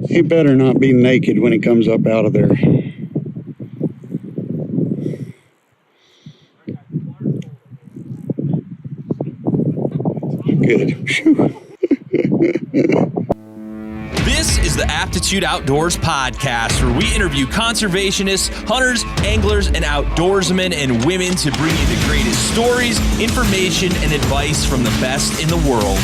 He better not be naked when he comes up out of there. Good. This is the Aptitude Outdoors podcast, where we interview conservationists, hunters, anglers, and outdoorsmen and women to bring you the greatest stories, information, and advice from the best in the world.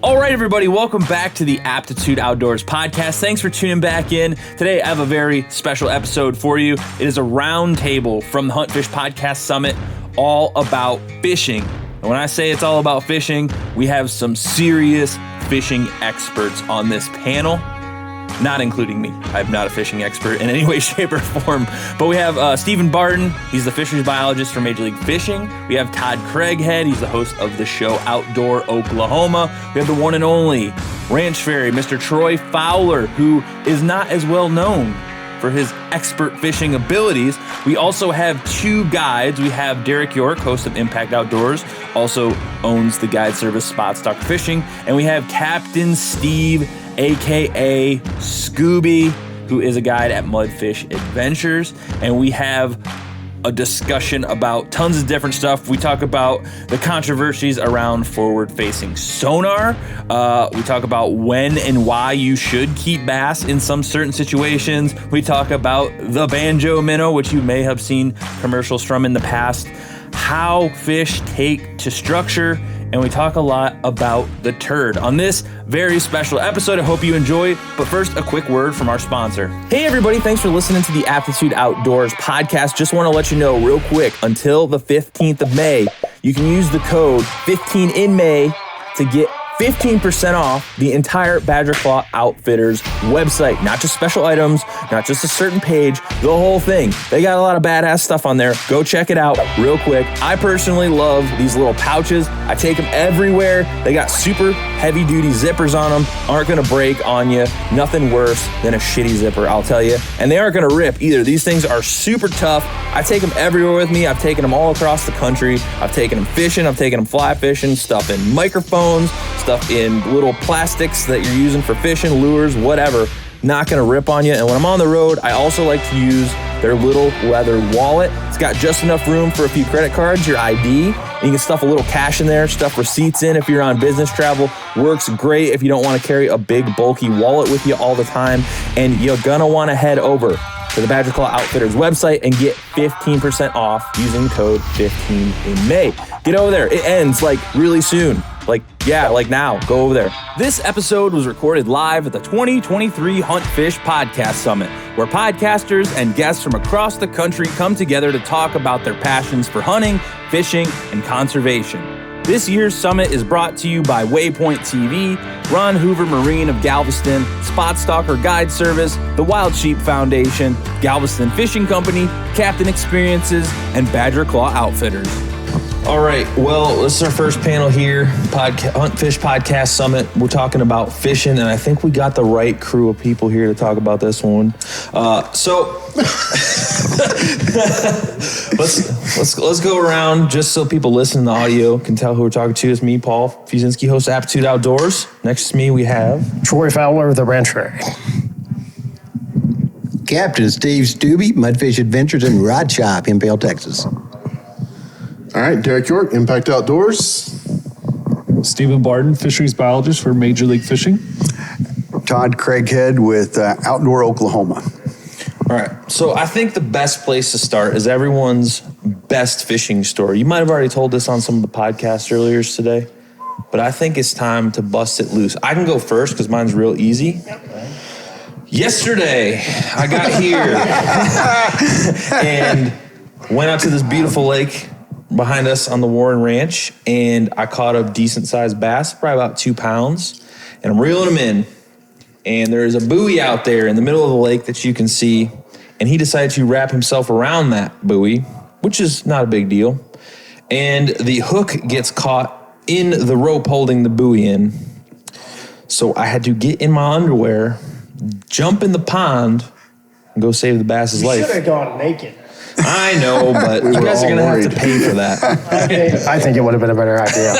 All right, everybody, welcome back to the Aptitude Outdoors podcast. Thanks for tuning back in. Today, I have a very special episode for you. It is a roundtable from the Huntfish Podcast Summit, all about fishing. And when I say it's all about fishing, we have some serious fishing experts on this panel, not including me. I'm not a fishing expert in any way, shape, or form. But we have Steven Bardin. He's the fisheries biologist for Major League Fishing. We have Todd Craighead. He's the host of the show Outdoor Oklahoma. We have the one and only ranch fairy, Mr. Troy Fowler, who is not as well known for his expert fishing abilities. We also have two guides. We have Derek York, host of Impact Outdoors, also owns the guide service Spot Stalker Fishing. And we have Captain Steve, aka Scooby, who is a guide at Mudfish Adventures. And we have a discussion about tons of different stuff. We talk about the controversies around forward-facing sonar. We talk about when and why you should keep bass in some certain situations. We talk about the Banjo Minnow, which you may have seen commercials from in the past, how fish take to structure, and we talk a lot about the turd on this very special episode. I hope you enjoy. But first, a quick word from our sponsor. Hey, everybody. Thanks for listening to the Aptitude Outdoors podcast. Just want to let you know real quick, until the 15th of May, you can use the code 15InMay to get 15% off the entire Badger Claw Outfitters website. Not just special items, not just a certain page, the whole thing. They got a lot of badass stuff on there. Go check it out real quick. I personally love these little pouches. I take them everywhere. They got super heavy duty zippers on them. Aren't gonna break on you. Nothing worse than a shitty zipper, I'll tell you. And they aren't gonna rip either. These things are super tough. I take them everywhere with me. I've taken them all across the country. I've taken them fishing. I've taken them fly fishing, stuff in microphones, stuff in little plastics that you're using for fishing, lures, whatever. Not gonna rip on you. And when I'm on the road, I also like to use their little leather wallet. It's got just enough room for a few credit cards, your ID, and you can stuff a little cash in there, stuff receipts in if you're on business travel. Works great if you don't want to carry a big bulky wallet with you all the time. And you're gonna want to head over to the Badger Claw Outfitters website and get 15% off using code 15InMay. Get over there. It ends like really soon. Like now. Go over there. This episode was recorded live at the 2023 Huntfish Podcast Summit, where podcasters and guests from across the country come together to talk about their passions for hunting, fishing, and conservation. This year's summit is brought to you by Waypoint TV, Ron Hoover Marine of Galveston, Spot Stalker Guide Service, the Wild Sheep Foundation, Galveston Fishing Company, Captain Experiences, and Badger Claw Outfitters. All right, well, this is our first panel here, Huntfish Podcast Summit. We're talking about fishing, and I think we got the right crew of people here to talk about this one. Let's go around just so people listening to the audio can tell who we're talking to. It's me, Paul Fuzinski, host of Aptitude Outdoors. Next to me, we have Troy Fowler, the ranch fairy. Captain Steve Scooby, Mudfish Adventures and Rod Shop in Pale, Texas. All right, Derek York, Impact Outdoors. Steven Bardin, fisheries biologist for Major League Fishing. Todd Craighead with Outdoor Oklahoma. All right, so I think the best place to start is everyone's best fishing story. You might have already told this on some of the podcasts earlier today, but I think it's time to bust it loose. I can go first because mine's real easy. Yesterday, I got here and went out to this beautiful lake behind us on the Warren Ranch, and I caught a decent-sized bass, probably about 2 pounds, and I'm reeling him in. And there's a buoy out there in the middle of the lake that you can see, and he decided to wrap himself around that buoy, which is not a big deal. And the hook gets caught in the rope holding the buoy in. So I had to get in my underwear, jump in the pond, and go save the bass's life. You should have gone naked. I know, but you guys are going to have to pay for that. I think it would have been a better idea.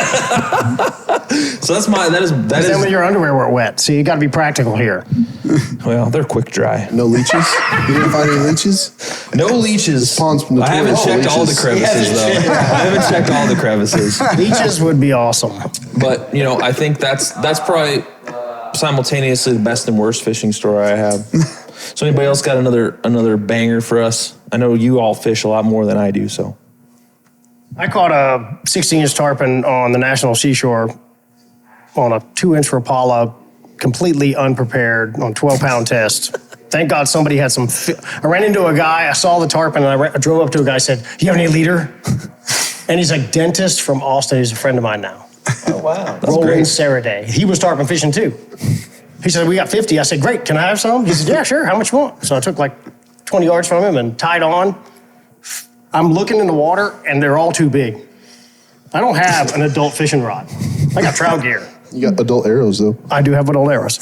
So that is Then when your underwear were wet, so you got to be practical here. Well, they're quick dry. No leeches? You didn't find any leeches? No leeches. Pond's notorious I haven't for checked all the leeches. crevices, though. I haven't checked all the crevices. Leeches would be awesome. But, I think that's probably simultaneously the best and worst fishing story I have. So anybody else got another banger for us? I know you all fish a lot more than I do, so. I caught a 16-inch tarpon on the National Seashore on a 2-inch Rapala, completely unprepared on 12-pound test. Thank God somebody had some. I ran into a guy, I saw the tarpon, and I drove up to a guy and said, "You have any leader?" And he's a dentist from Austin. He's a friend of mine now. Oh, wow. That's Roland great. Saraday. He was tarpon fishing too. He said, "We got 50. I said, "Great, can I have some?" He said, "Yeah, sure. How much you want?" So I took like 20 yards from him and tied on. I'm looking in the water, and they're all too big. I don't have an adult fishing rod. I got trout gear. You got adult arrows, though. I do have adult arrows.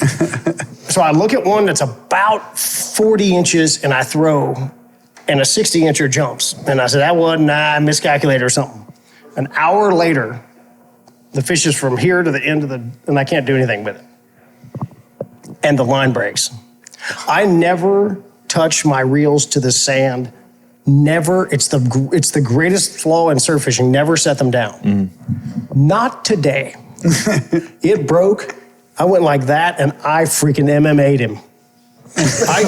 So I look at one that's about 40 inches, and I throw, and a 60-incher jumps. And I said, I miscalculated or something. An hour later, the fish is from here to the end of and I can't do anything with it. And the line breaks. I never touch my reels to the sand. Never. It's the greatest flaw in surf fishing. Never set them down. Not today. It broke. I went like that, and I freaking MMA'd him. I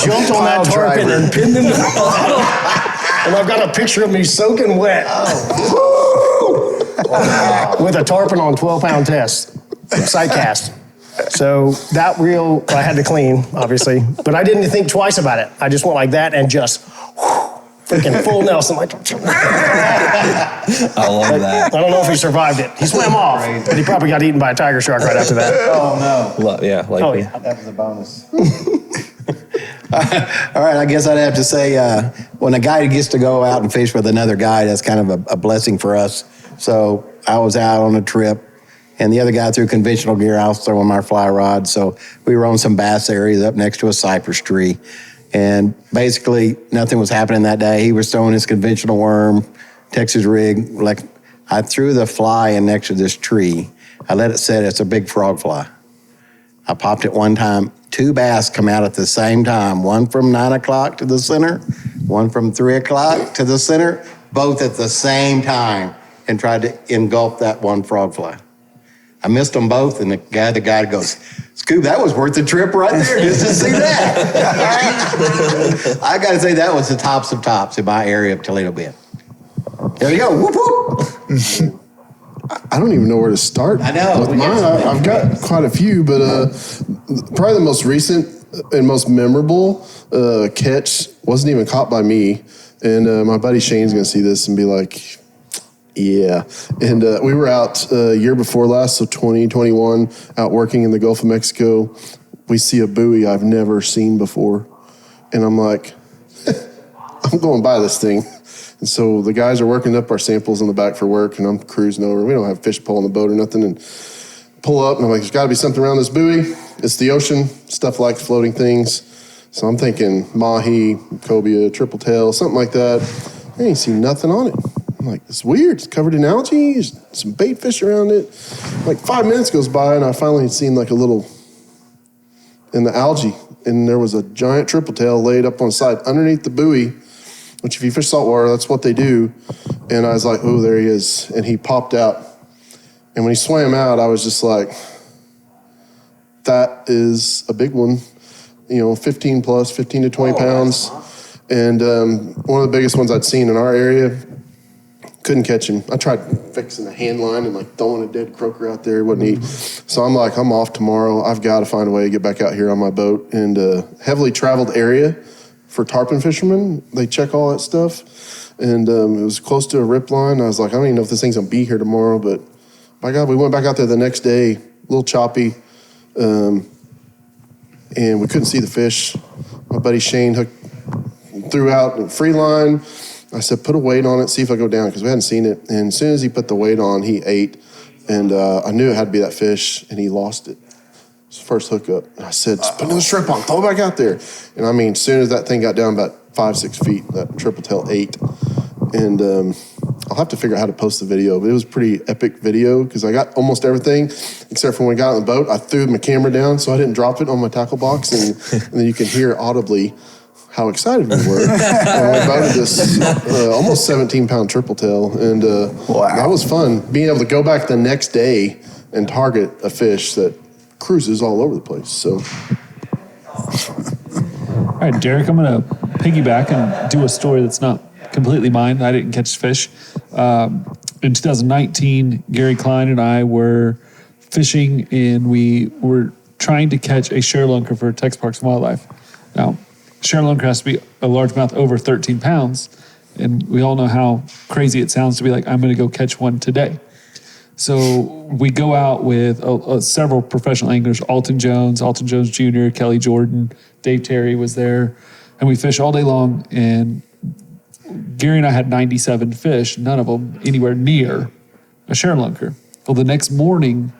jumped on that tarpon and pinned him to the bottom. And I've got a picture of me soaking wet. With a tarpon on 12-pound test, sight cast. So that reel I had to clean, obviously, but I didn't think twice about it. I just went like that and just freaking full Nelson. Like, I love that. I don't know if he survived it. He swam off, but he probably got eaten by a tiger shark right after that. Oh, no. Yeah, likely. Oh, yeah. That was a bonus. All right, I guess I'd have to say when a guy gets to go out and fish with another guy, that's kind of a blessing for us. So I was out on a trip, and the other guy threw conventional gear. I was throwing my fly rod. So we were on some bass areas up next to a cypress tree. And basically, nothing was happening that day. He was throwing his conventional worm, Texas rig. Like, I threw the fly in next to this tree. I let it sit. It's a big frog fly. I popped it one time. 2 bass come out at the same time. One from 9 o'clock to the center, one from 3 o'clock to the center, both at the same time, and tried to engulf that one frog fly. I missed them both, and the guy goes, "Scoob, that was worth the trip right there just to see that." I got to say, that was the tops of tops in my area of Toledo Bend. There you go. Whoop, whoop. I don't even know where to start. I know. With mine, I've got quite a few, but probably the most recent and most memorable catch wasn't even caught by me. And my buddy Shane's going to see this and be like, yeah. And we were out year before last, so 2021, out working in the Gulf of Mexico. We see a buoy I've never seen before. And I'm like, I'm going by this thing. And so the guys are working up our samples in the back for work, and I'm cruising over. We don't have fish pole on the boat or nothing. And pull up, and I'm like, there's got to be something around this buoy. It's the ocean, stuff like floating things. So I'm thinking mahi, cobia, triple tail, something like that. I ain't seen nothing on it. I'm like, it's weird. It's covered in algae. There's some bait fish around it. Like 5 minutes goes by, and I finally had seen like a little in the algae, and there was a giant triple tail laid up on the side underneath the buoy, which if you fish saltwater, that's what they do. And I was like, oh, there he is. And he popped out. And when he swam out, I was just like, that is a big one. 15 plus, 15 to 20 pounds. And one of the biggest ones I'd seen in our area. Couldn't catch him. I tried fixing a hand line and like throwing a dead croaker out there. It wouldn't eat. So I'm like, I'm off tomorrow. I've got to find a way to get back out here on my boat. And heavily traveled area for tarpon fishermen. They check all that stuff. And it was close to a rip line. I was like, I don't even know if this thing's going to be here tomorrow. But by God, we went back out there the next day, a little choppy. And we couldn't see the fish. My buddy Shane threw out a free line. I said, put a weight on it, see if I go down, because we hadn't seen it. And as soon as he put the weight on, he ate. And I knew it had to be that fish, and he lost it. His first hookup. And I said, just put another shrimp on, throw it back out there. And I mean, as soon as that thing got down about 5-6 feet. That triple tail ate, and I'll have to figure out how to post the video. But it was a pretty epic video because I got almost everything except for when we got on the boat. I threw my camera down so I didn't drop it on my tackle box, and then you can hear audibly how excited we were. And we boated this almost 17-pound triple tail, and that was fun. Being able to go back the next day and target a fish that cruises all over the place. So, all right, Derek, I'm going to piggyback and do a story that's not completely mine. I didn't catch fish. In 2019, Gary Klein and I were fishing, and we were trying to catch a sharelunker for Texas Parks and Wildlife. Now, sharelunker has to be a largemouth over 13 pounds, and we all know how crazy it sounds to be like, I'm going to go catch one today. So we go out with several professional anglers, Alton Jones Jr., Kelly Jordan, Dave Terry was there, and we fish all day long, and Gary and I had 97 fish, none of them anywhere near a sharelunker. Well, the next morning,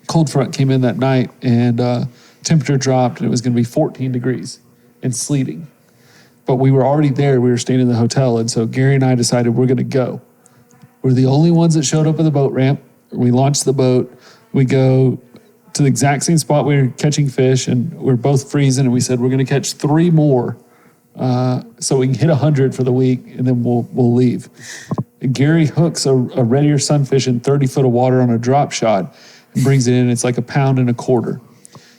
cold front came in that night, and temperature dropped, and it was going to be 14 degrees and sleeting. But we were already there. We were staying in the hotel, and so Gary and I decided we're going to go. We're the only ones that showed up at the boat ramp. We launched the boat. We go to the exact same spot we were catching fish, and we're both freezing, and we said we're going to catch 3 more so we can hit 100 for the week, and then we'll leave. And Gary hooks a red ear sunfish in 30 foot of water on a drop shot and brings it in. It's like 1.25 pounds.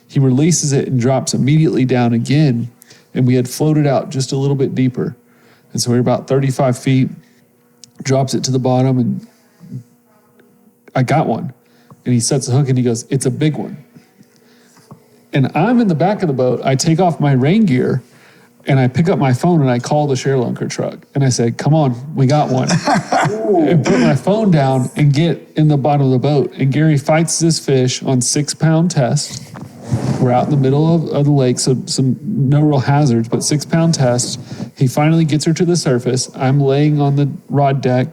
He releases it and drops immediately down again, and we had floated out just a little bit deeper. And so we were about 35 feet, drops it to the bottom, and I got one. And he sets the hook and he goes, it's a big one. And I'm in the back of the boat. I take off my rain gear and I pick up my phone and I call the sharelunker truck. And I said, come on, we got one. And put my phone down and get in the bottom of the boat. And Gary fights this fish on 6-pound test. We're out in the middle of the lake, so no real hazards, but 6-pound test. He finally gets her to the surface. I'm laying on the rod deck.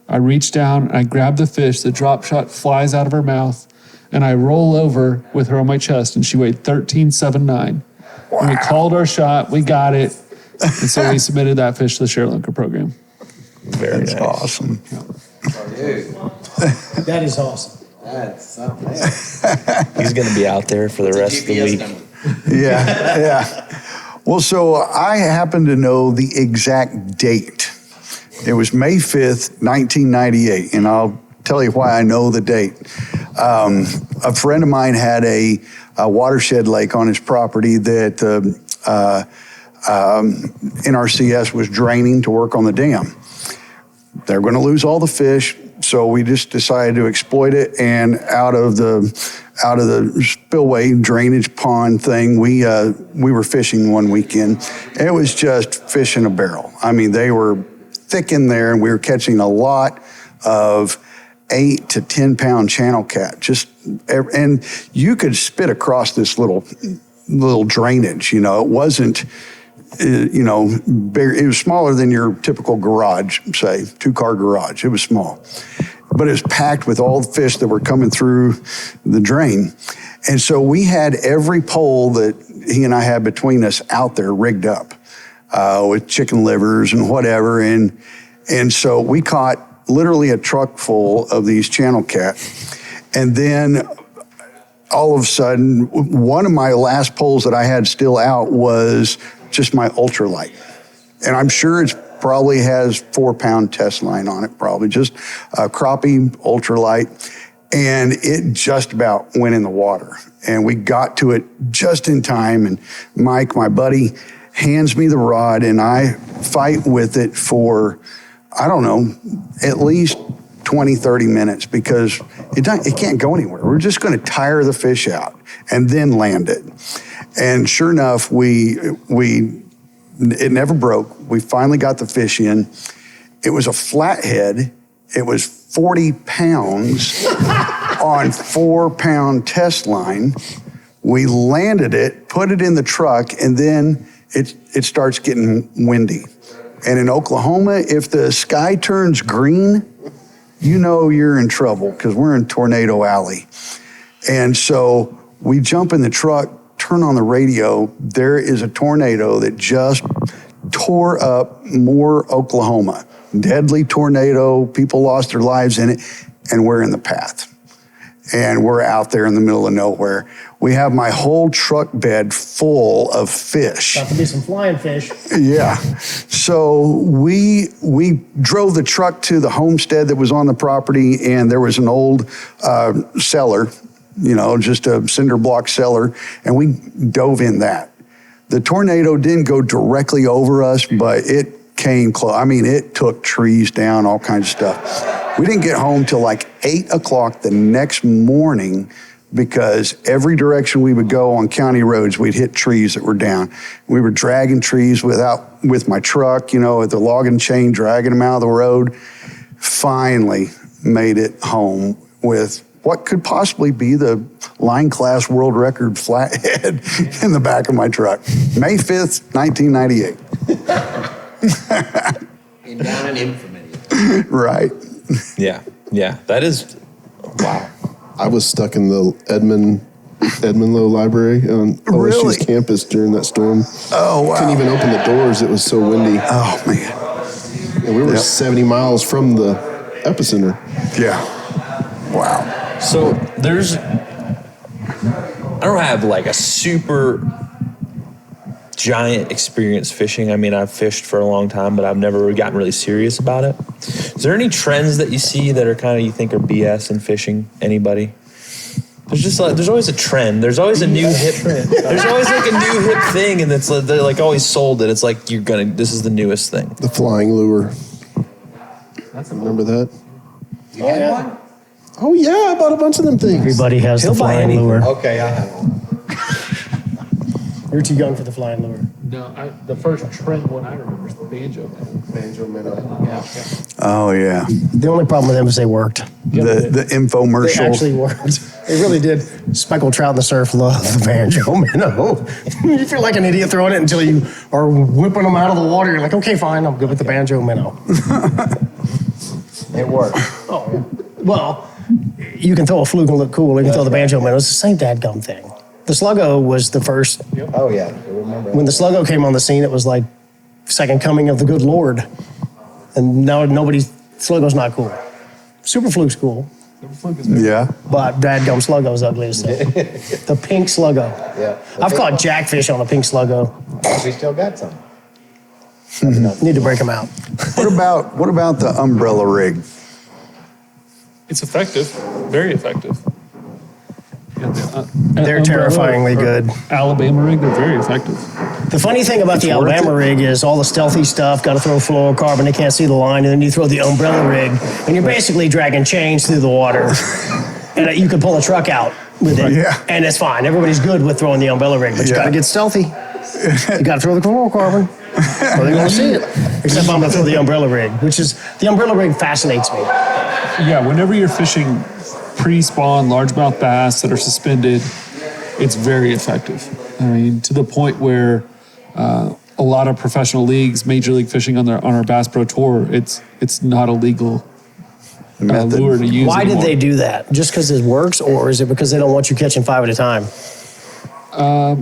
I reach down, I grab the fish, the drop shot flies out of her mouth, and I roll over with her on my chest, and she weighed 13.79. Wow. And we called our shot, we got it, and so we submitted that fish to the sharelunker program. Very nice. Awesome. That is awesome. That's something. He's going to be out there for the rest of the week. Yeah. Well, so I happen to know the exact date. It was May 5th, 1998, and I'll tell you why I know the date. A friend of mine had a watershed lake on his property that NRCS was draining to work on the dam. They're going to lose all the fish, so we just decided to exploit it. And out of the spillway drainage pond thing, we were fishing one weekend. It was just fish in a barrel. I mean, they were thick in there, and we were catching a lot of 8 to 10 pound channel cat. And you could spit across this little drainage. You know, it wasn't. Big, it was smaller than your typical garage, say, 2-car garage. It was small. But it was packed with all the fish that were coming through the drain. And so we had every pole that he and I had between us out there rigged up with chicken livers and whatever. And so we caught literally a truck full of these channel cat. And then all of a sudden, one of my last poles that I had still out was just my ultralight. And I'm sure it probably has 4-pound test line on it, probably just a crappie ultralight. And it just about went in the water. And we got to it just in time. And Mike, my buddy, hands me the rod, and I fight with it for, I don't know, at least 20, 30 minutes because it can't go anywhere. We're just going to tire the fish out and then land it. And sure enough, it never broke. We finally got the fish in. It was a flathead. It was 40 pounds on 4-pound test line. We landed it, put it in the truck, and then it starts getting windy. And in Oklahoma, if the sky turns green, you know you're in trouble because we're in Tornado Alley. And so we jump in the truck, turn on the radio. There is a tornado that just tore up Moore, Oklahoma. Deadly tornado, people lost their lives in it, and we're in the path. And we're out there in the middle of nowhere. We have my whole truck bed full of fish. About to be some flying fish. Yeah. So we drove the truck to the homestead that was on the property, and there was an old cellar, just a cinder block cellar, and we dove in that. The tornado didn't go directly over us, but it came close. I mean, it took trees down, all kinds of stuff. We didn't get home till like 8 o'clock the next morning because every direction we would go on county roads, we'd hit trees that were down. We were dragging trees with my truck, with the logging chain, dragging them out of the road. Finally made it home with what could possibly be the line class world record flathead in the back of my truck. May 5th, 1998. And down in infamy. Right. Yeah. That is, wow. I was stuck in the Edmondlow Library on Really? OSU's campus during that storm. Oh, wow. Couldn't even open the doors. It was so windy. Oh, man. And we were Yep. 70 miles from the epicenter. Yeah. Wow. So I don't have like a super giant experience fishing. I mean, I've fished for a long time, but I've never gotten really serious about it. Is there any trends that you see that are kind of, you think are BS in fishing? Anybody? There's always a trend. There's always a new hip. There's always like a new hip thing, and they're like always sold it. It's like this is the newest thing. The flying lure. Remember that? You had one? Oh yeah, I bought a bunch of them things. Everybody has the flying lure. Okay, I have one. You're too young for the flying lure. No, the first trend one I remember is the Banjo Minnow. Banjo Minnow. Yeah. Oh, yeah. The only problem with them is they worked. The infomercial. They actually worked. They really did. Speckled trout in the surf love the Banjo Minnow. You feel like an idiot throwing it until you are whipping them out of the water. You're like, okay, fine, I'm good with the Banjo Minnow. It worked. Oh, yeah. Well, you can throw a fluke and look cool. You can throw the Banjo Minnow. It's the same dadgum thing. The Sluggo was the first. Oh yeah, I remember. When the Sluggo came on the scene, it was like second coming of the good Lord. And now Sluggo's not cool. Super Fluke's cool, Yeah. but dadgum Sluggo's ugly as hell. The pink Sluggo. Yeah. I've caught jackfish on a pink Sluggo. We still got some. Need to break them out. What about the umbrella rig? It's effective, very effective. They're Umbrella terrifyingly or good. Alabama rig, they're very effective. The funny thing about the worth Alabama it. rig is all the stealthy stuff, got to throw fluorocarbon, they can't see the line, and then you throw the umbrella rig, and you're basically dragging chains through the water. And you can pull a truck out with it, Yeah. and it's fine. Everybody's good with throwing the umbrella rig, but you Yeah. got to get stealthy. You got to throw the fluorocarbon, or they're going to see it. Except I'm going to throw the umbrella rig, the umbrella rig fascinates me. Yeah, whenever you're fishing pre-spawn largemouth bass that are suspended, it's very effective. I mean, to the point where a lot of professional leagues, Major League Fishing on our Bass Pro Tour, it's not a legal Method. lure to use. Why anymore. did they do that? Just because it works, or is it because they don't want you catching 5 at a time? A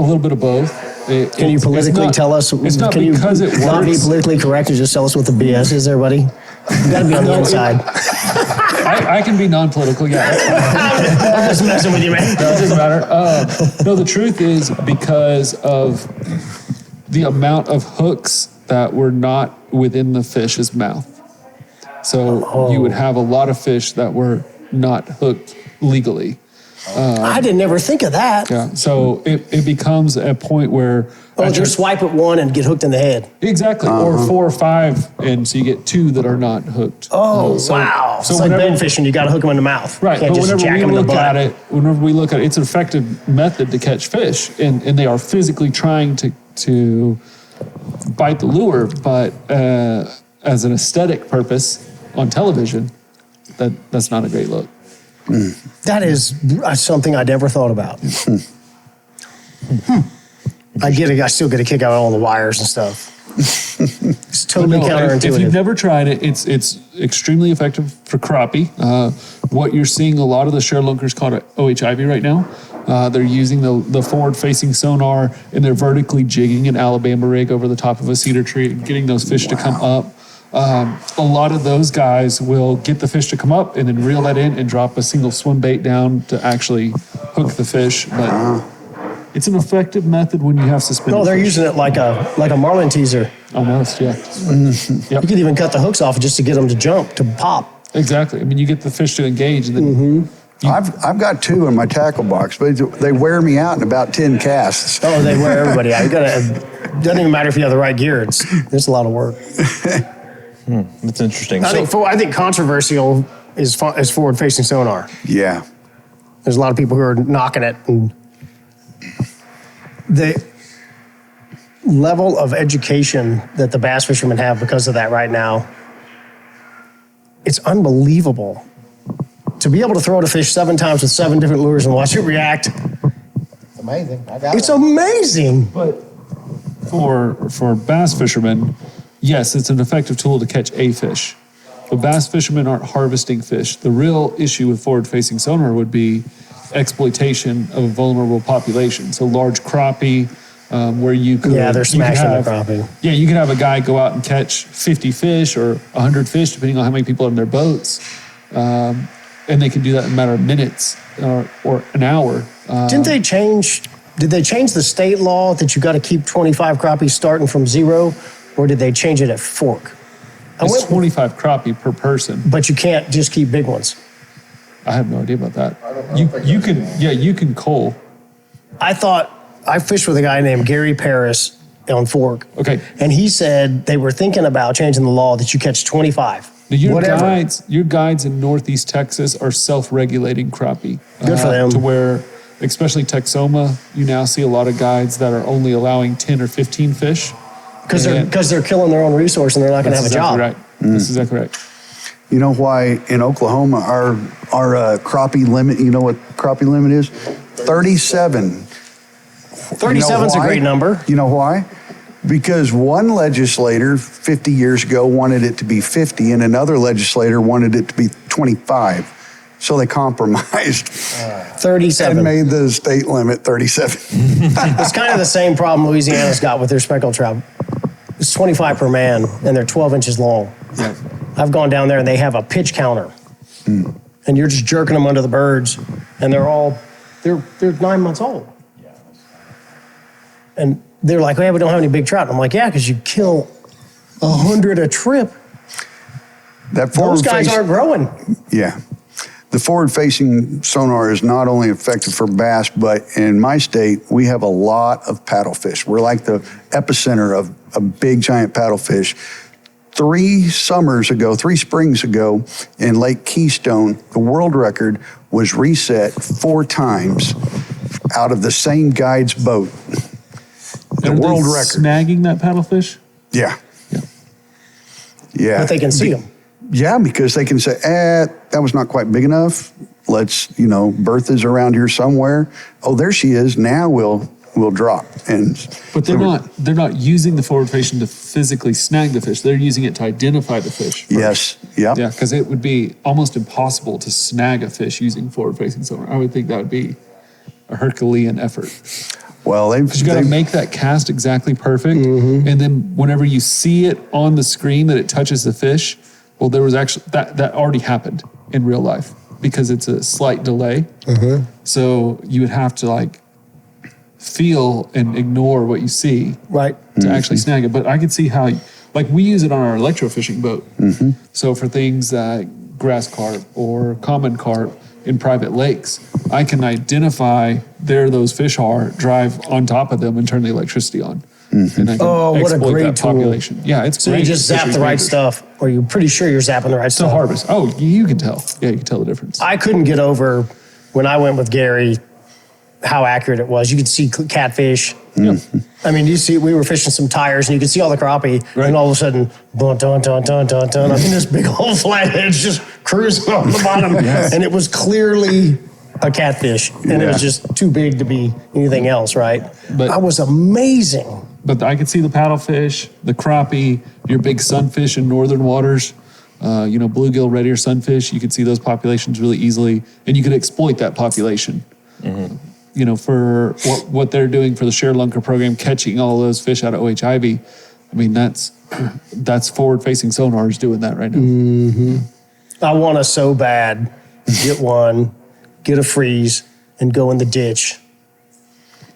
little bit of both. Can you politically tell us? It's not can because you it not be works. politically correct and just tell us what the BS is, everybody? You got to be on the inside. I can be non-political, yeah. I'm just messing with you, man. It doesn't matter. No, the truth is because of the amount of hooks that were not within the fish's mouth. So you would have a lot of fish that were not hooked legally. I didn't ever think of that. Yeah. So it becomes a point where Just swipe at one and get hooked in the head. exactly, or 4 or 5, and so you get 2 that are not hooked. Oh, So- wow. So it's like whenever- bed fishing. You got to hook them in the mouth. Right, Can't but just whenever jack we them in the look butt. at it, it's an effective method to catch fish, and they are physically trying to bite the lure, but as an aesthetic purpose on television, that's not a great look. That is something I never thought about. I get it. I still get a kick out of all the wires and stuff. It's totally No, counterintuitive. if you've never tried it, it's extremely effective for crappie. What you're seeing a lot of the share lunkers caught at OHIV right now, They're using the forward-facing sonar, and they're vertically jigging an Alabama rig over the top of a cedar tree and getting those fish to come up. A lot of those guys will get the fish to come up and then reel that in and drop a single swim bait down to actually hook the fish. But it's an effective method when you have suspended No, they're fish. using it like a marlin teaser. Almost, yeah. You could even cut the hooks off just to get them to jump, to pop. Exactly. I mean, you get the fish to engage, and then I've got 2 in my tackle box, but they wear me out in about 10 casts. Oh, they wear everybody out. Doesn't even matter if you have the right gear. It's a lot of work. That's interesting. I think controversial is forward-facing sonar. Yeah. There's a lot of people who are knocking it, and the level of education that the bass fishermen have because of that right now, it's unbelievable. To be able to throw at a fish 7 times with 7 different lures and watch it react, It's amazing. it's amazing. But for bass fishermen, yes, it's an effective tool to catch a fish. But bass fishermen aren't harvesting fish. The real issue with forward-facing sonar would be exploitation of a vulnerable population. So large crappie, where you could... Yeah, they're smashing the crappie. Yeah, you could have a guy go out and catch 50 fish or 100 fish, depending on how many people are in their boats. And they can do that in a matter of minutes or an hour. Did they change the state law that you got to keep 25 crappies starting from 0, or did they change it at Fork? It's 25 crappie per person. But you can't just keep big ones. I have no idea about that. You can cull. I fished with a guy named Gary Paris on Fork. Okay. And he said they were thinking about changing the law that you catch 25. Now, your guides in Northeast Texas are self-regulating crappie. Good for them. To where, especially Texoma, you now see a lot of guides that are only allowing 10 or 15 fish. Because they're killing their own resource and they're not going to have a job. Right. That's exactly right. You know why in Oklahoma our crappie limit, you know what crappie limit is? 37. 37 is a great number. You know why? Because one legislator 50 years ago wanted it to be 50 and another legislator wanted it to be 25. So they compromised 37. and made the state limit 37. It's kind of the same problem Louisiana's got with their speckled trout. It's 25 per man and they're 12 inches long. Yeah. I've gone down there and they have a pitch counter. And you're just jerking them under the birds and they're 9 months old. And they're like, "Hey, we don't have any big trout." And I'm like, "Yeah, because you kill 100 a trip. Those guys aren't growing." Yeah. The forward-facing sonar is not only effective for bass, but in my state, we have a lot of paddlefish. We're like the epicenter of a big, giant paddlefish. 3 springs ago in Lake Keystone, the world record was reset 4 times out of the same guide's boat. The And are world they record. snagging that paddlefish? Yeah. Yeah. But they can see them. Yeah, because they can say, that was not quite big enough. Let's, Bertha's around here somewhere. Oh, there she is. Now we'll drop. But they're not using the forward facing to physically snag the fish. They're using it to identify the fish first. Yes. Yeah. Yeah, because it would be almost impossible to snag a fish using forward facing sonar. I would think that would be a Herculean effort. Well, because you got to make that cast exactly perfect, and then whenever you see it on the screen that it touches the fish, well, there was actually that already happened in real life because it's a slight delay. So you would have to feel and ignore what you see, right, to actually snag it. But I could see how, we use it on our electrofishing boat. So for things like grass carp or common carp in private lakes, I can identify those fish are, drive on top of them and turn the electricity on. And I can what a exploit great that tool. population. Yeah, it's So great. you just zap the right stuff, or you're pretty sure you're zapping the right To stuff. harvest. Oh, you can tell. Yeah, you can tell the difference. I couldn't get over when I went with Gary how accurate it was. You could see catfish. I mean, we were fishing some tires and you could see all the crappie, and all of a sudden, dun, dun, dun, dun, dun, dun. I mean, this big old flathead's just cruising on the bottom, and it was clearly a catfish, and it was just too big to be anything else, right? But that was amazing. But I could see the paddlefish, the crappie, your big sunfish in northern waters, bluegill, red ear sunfish. You could see those populations really easily, and you could exploit that population. for what they're doing for the Share Lunker program, catching all those fish out of OHIV, I mean, that's forward-facing sonars doing that right now. Mm-hmm. I want to so bad get one, get a freeze, and go in the ditch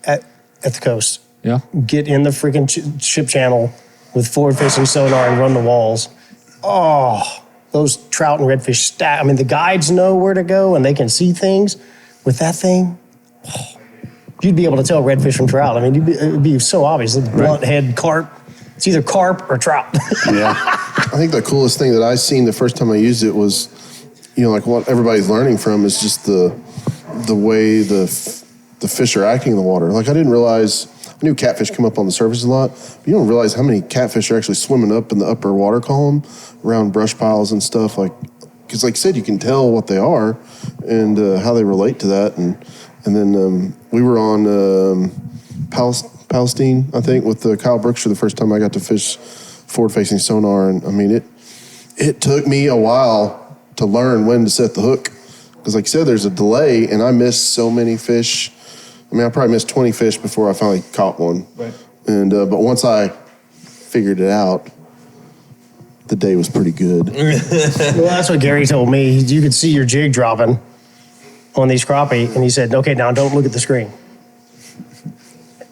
at the coast. Yeah. Get in the freaking ship channel with forward-facing sonar and run the walls. Oh, those trout and redfish stack. I mean, the guides know where to go and they can see things. With that thing, you'd be able to tell redfish from trout. I mean, it'd be so obvious. The blunt head carp. It's either carp or trout. Yeah. I think the coolest thing that I seen the first time I used it was, like what everybody's learning from is just the way the fish are acting in the water. Like I didn't realize, I knew catfish come up on the surface a lot, but you don't realize how many catfish are actually swimming up in the upper water column around brush piles and stuff. Because like I said, you can tell what they are and how they relate to that. And then we were on Palestine, I think, with Kyle Brookshire the first time I got to fish forward-facing sonar. And I mean, it took me a while to learn when to set the hook. Because like you said, there's a delay, and I missed so many fish. I mean, I probably missed 20 fish before I finally caught one. Right. And but once I figured it out, the day was pretty good. Well, that's what Gary told me. You could see your jig dropping on these crappie, and he said, "Okay, now don't look at the screen."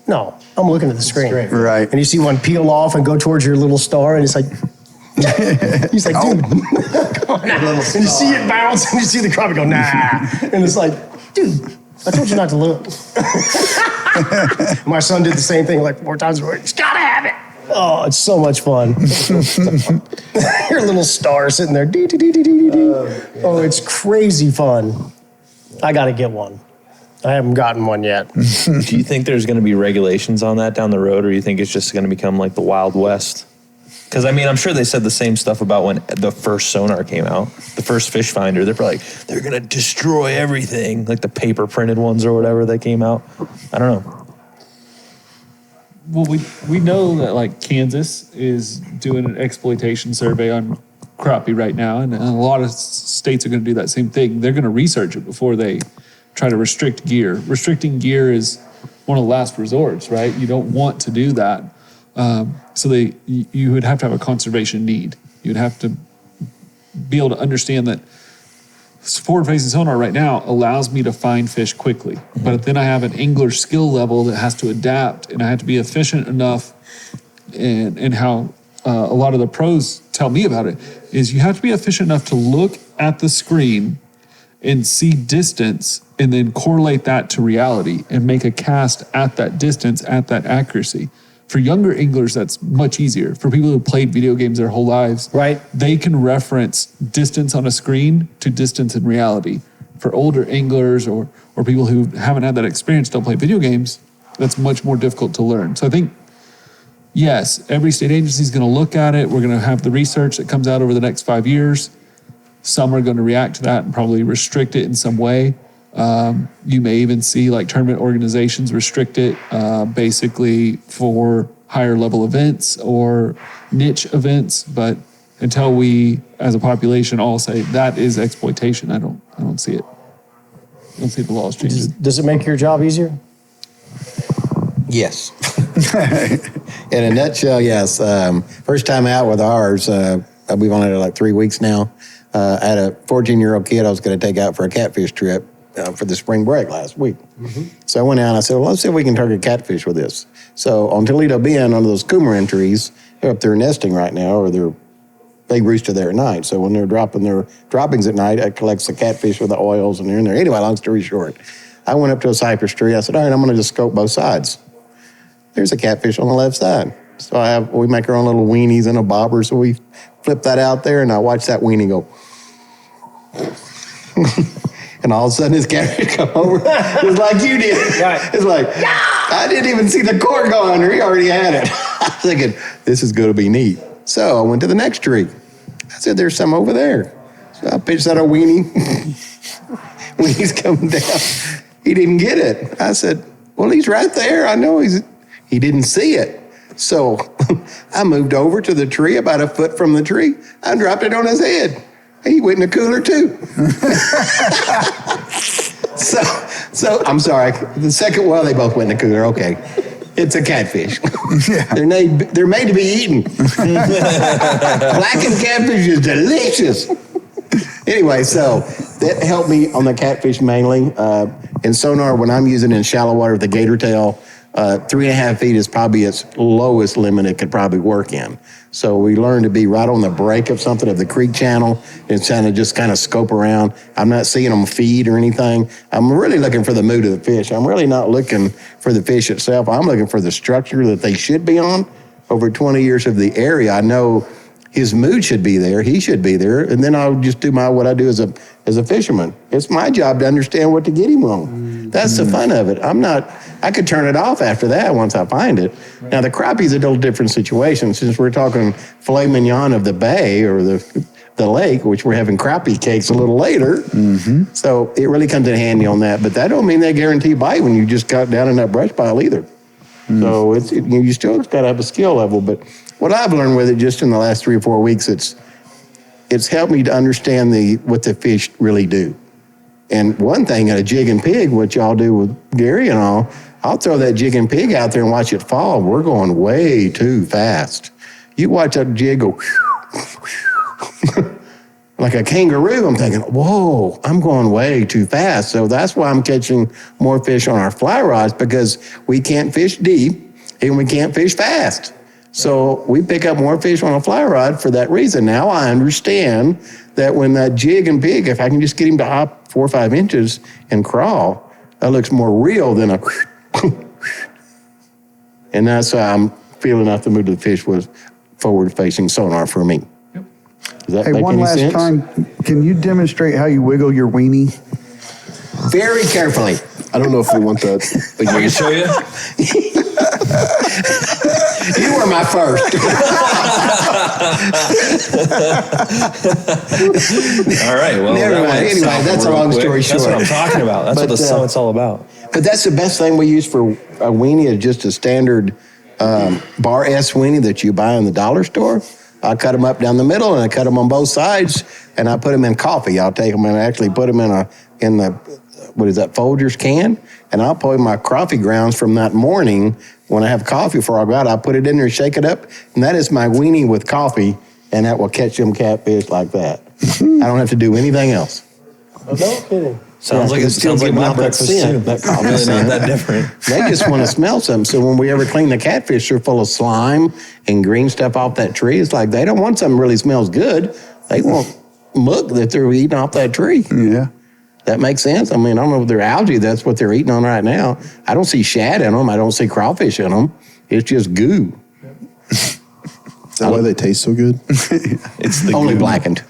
No, I'm looking at the screen. Right. And you see one peel off and go towards your little star, and it's like, he's like, dude, come on now. And you see it bounce, and you see the crappie go, nah. And it's like, dude, I told you not to look. My son did the same thing like 4 times. He's got to have it. Oh, it's so much fun. Your little star sitting there. Oh, it's crazy fun. I got to get one. I haven't gotten one yet. Do you think there's going to be regulations on that down the road, or you think it's just going to become like the Wild West? Because, I mean, I'm sure they said the same stuff about when the first sonar came out, the first fish finder. They're probably like, they're going to destroy everything, like the paper printed ones or whatever that came out. I don't know. Well, we know that like Kansas is doing an exploitation survey on crappie right now, and a lot of states are going to do that same thing. They're going to research it before they try to restrict gear. Restricting gear is one of the last resorts, right? You don't want to do that. So you would have to have a conservation need. You'd have to be able to understand that forward-facing sonar right now allows me to find fish quickly. But then I have an angler skill level that has to adapt, and I have to be efficient enough. And how a lot of the pros tell me about it is you have to be efficient enough to look at the screen and see distance and then correlate that to reality and make a cast at that distance, at that accuracy. For younger anglers, that's much easier. For people who played video games their whole lives, right, they can reference distance on a screen to distance in reality. For older anglers or people who haven't had that experience, don't play video games, that's much more difficult to learn. So I think, yes, every state agency is going to look at it. We're going to have the research that comes out over the next 5 years. Some are going to react to that and probably restrict it in some way. You may even see like tournament organizations restrict it basically for higher level events or niche events. But until we, as a population, all say that is exploitation, I don't see it. I don't see the laws changing. Does it make your job easier? Yes. In a nutshell, yes. First time out with ours, we've only had like 3 weeks now. I had a 14-year-old kid I was going to take out for a catfish trip for the spring break last week. Mm-hmm. So I went out and I said, well, let's see if we can target catfish with this. So on Toledo Bend, under those coumarin trees, they're up there nesting right now, or they rooster there at night. So when they're dropping their droppings at night, it collects the catfish with the oils, and they're in there. Anyway, long story short, I went up to a cypress tree. I said, all right, I'm going to just scope both sides. There's a catfish on the left side. So we make our own little weenies and a bobber, so we flip that out there, and I watch that weenie go. And all of a sudden, his catfish come over, just like you did. Right. It's like, I didn't even see the cord go under. He already had it. I was thinking, this is going to be neat. So I went to the next tree. I said, there's some over there. So I pitched out a weenie. Weenie's coming down. He didn't get it. I said, well, he's right there. I know he didn't see it. So I moved over to the tree about a foot from the tree. I dropped it on his head. He went in the cooler too. So So I'm sorry. The second, well, they both went in the cooler. Okay. It's a catfish. Yeah. They're made to be eaten. Blackened catfish is delicious. Anyway, so that helped me on the catfish mainly. In sonar, when I'm using it in shallow water with the gator tail, 3.5 feet is probably its lowest limit it could probably work in. So we learned to be right on the break of something, of the creek channel, and just kind of scope around. I'm not seeing them feed or anything. I'm really looking for the mood of the fish. I'm really not looking for the fish itself. I'm looking for the structure that they should be on. Over 20 years of the area, I know his mood should be there. He should be there. And then I'll just do what I do as a fisherman. It's my job to understand what to get him on. That's the fun of it. I could turn it off after that once I find it. Right. Now the crappie's a little different situation since we're talking filet mignon of the bay or the lake, which we're having crappie cakes a little later. Mm-hmm. So it really comes in handy on that. But that don't mean they guarantee bite when you just got down in that brush pile either. So you still got to have a skill level. But what I've learned with it just in the last 3 or 4 weeks, it's helped me to understand what the fish really do. And one thing, a jig and pig, what y'all do with Gary and all, I'll throw that jig and pig out there and watch it fall. We're going way too fast. You watch that jig go like a kangaroo. I'm thinking, whoa, I'm going way too fast. So that's why I'm catching more fish on our fly rods, because we can't fish deep and we can't fish fast. So we pick up more fish on a fly rod for that reason. Now I understand that when that jig and pig, if I can just get him to hop 4 or 5 inches and crawl, that looks more real than a and that's why I'm feeling out the mood of the fish was forward-facing sonar for me. Yep. Does that make one any last sense? time, can you demonstrate how you wiggle your weenie? Very carefully. I don't know if we want that. I can show you. You were my first. All right. Well, Anyway, that's a long story short. That's what I'm talking about. That's what the summit's all about. But that's the best thing we use for a weenie is just a standard bar S weenie that you buy in the dollar store. I cut them up down the middle and I cut them on both sides and I put them in coffee. I'll take them and actually put them in the what is that, Folgers can, and I'll put my coffee grounds from that morning when I have coffee before I go out. I put it in there, shake it up, and that is my weenie with coffee, and that will catch them catfish like that. I don't have to do anything else. No kidding. Sounds like my breakfast too. That coffee Really scent. not that different. They just want to smell something. So when we ever clean the catfish, they're full of slime and green stuff off that tree. It's like they don't want something that really smells good. They want muck that they're eating off that tree. Yeah. That makes sense. I mean, I don't know if they're algae. That's what they're eating on right now. I don't see shad in them. I don't see crawfish in them. It's just goo. Is that why they taste so good? It's only blackened.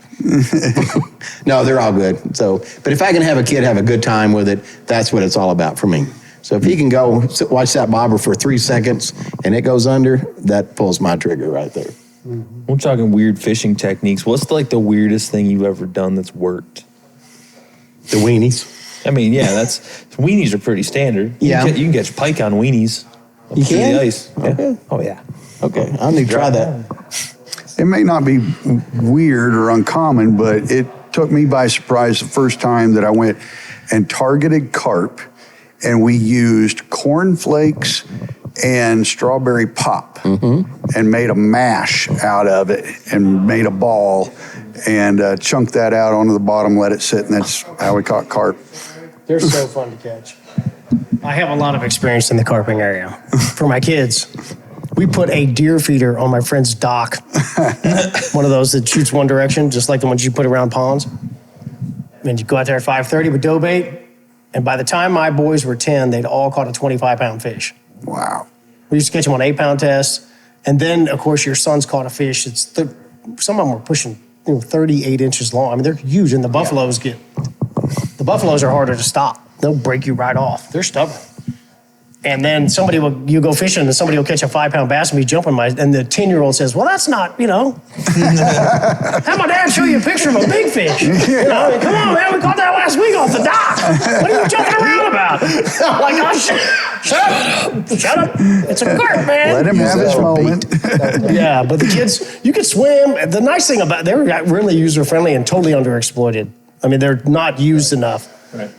No, they're all good. So, but if I can have a kid have a good time with it, that's what it's all about for me. So if he can go watch that bobber for 3 seconds and it goes under, that pulls my trigger right there. We're talking weird fishing techniques. What's the weirdest thing you've ever done that's worked? The weenies. I mean, yeah, weenies are pretty standard. Yeah. You can catch pike on weenies. You through can? the ice. Yeah. Okay. Oh, yeah. Okay, I need to try that. It may not be weird or uncommon, but it took me by surprise the first time that I went and targeted carp, and we used cornflakes and strawberry pop and made a mash out of it and made a ball and chunked that out onto the bottom, let it sit, and that's how we caught carp. They're so fun to catch. I have a lot of experience in the carping area. For my kids, we put a deer feeder on my friend's dock. One of those that shoots one direction, just like the ones you put around ponds. And you go out there at 5:30 with dough bait, and by the time my boys were 10, they'd all caught a 25-pound fish. Wow. We used to catch them on 8-pound tests. And then, of course, your son's caught a fish. Some of them were pushing 38 inches long. I mean, they're huge, and the buffaloes the buffaloes are harder to stop. They'll break you right off. They're stubborn. And then you go fishing and somebody will catch a 5-pound bass and be jumping and the 10-year-old says, well, that's not, Have my dad show you a picture of a big fish? Come on, man, we caught that last week off the dock. What are you jumping around about? I'm like, oh, shut up. It's a carp, man. Let him have his moment. Yeah, but the kids, you could swim. The nice thing about they're really user-friendly and totally underexploited. I mean, they're not used enough.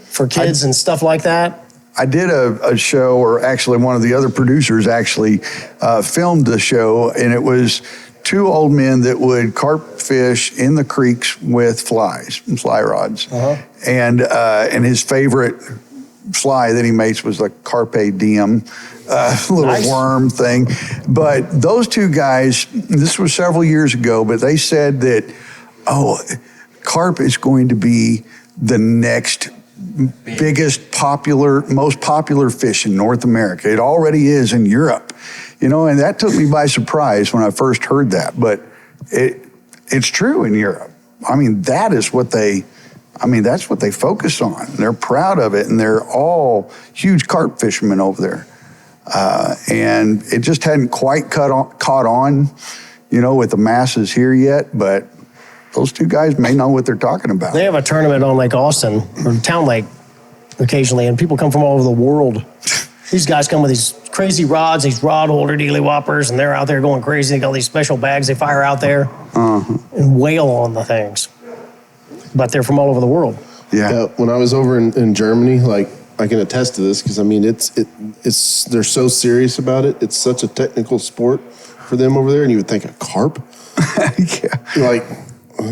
for kids and stuff like that. I did a show, or actually one of the other producers actually filmed the show, and it was two old men that would carp fish in the creeks with fly rods. And his favorite fly that he makes was the carpe diem, little worm thing. But those two guys, this was several years ago, but they said that, carp is going to be the next biggest most popular fish in North America. It already is in Europe, and that took me by surprise when I first heard that, but it's true in Europe. I mean, that's what they focus on. They're proud of it, and they're all huge carp fishermen over there. And it just hadn't quite caught on, with the masses here yet, but those two guys may know what they're talking about. They have a tournament on Lake Austin, or Town Lake, occasionally, and people come from all over the world. These guys come with these crazy rods, these rod holder dealy whoppers, and they're out there going crazy. They got these special bags they fire out there and wail on the things. But they're from all over the world. Yeah. When I was over in Germany, like, I can attest to this, because I mean, it's they're so serious about it. It's such a technical sport for them over there, and you would think a carp, like,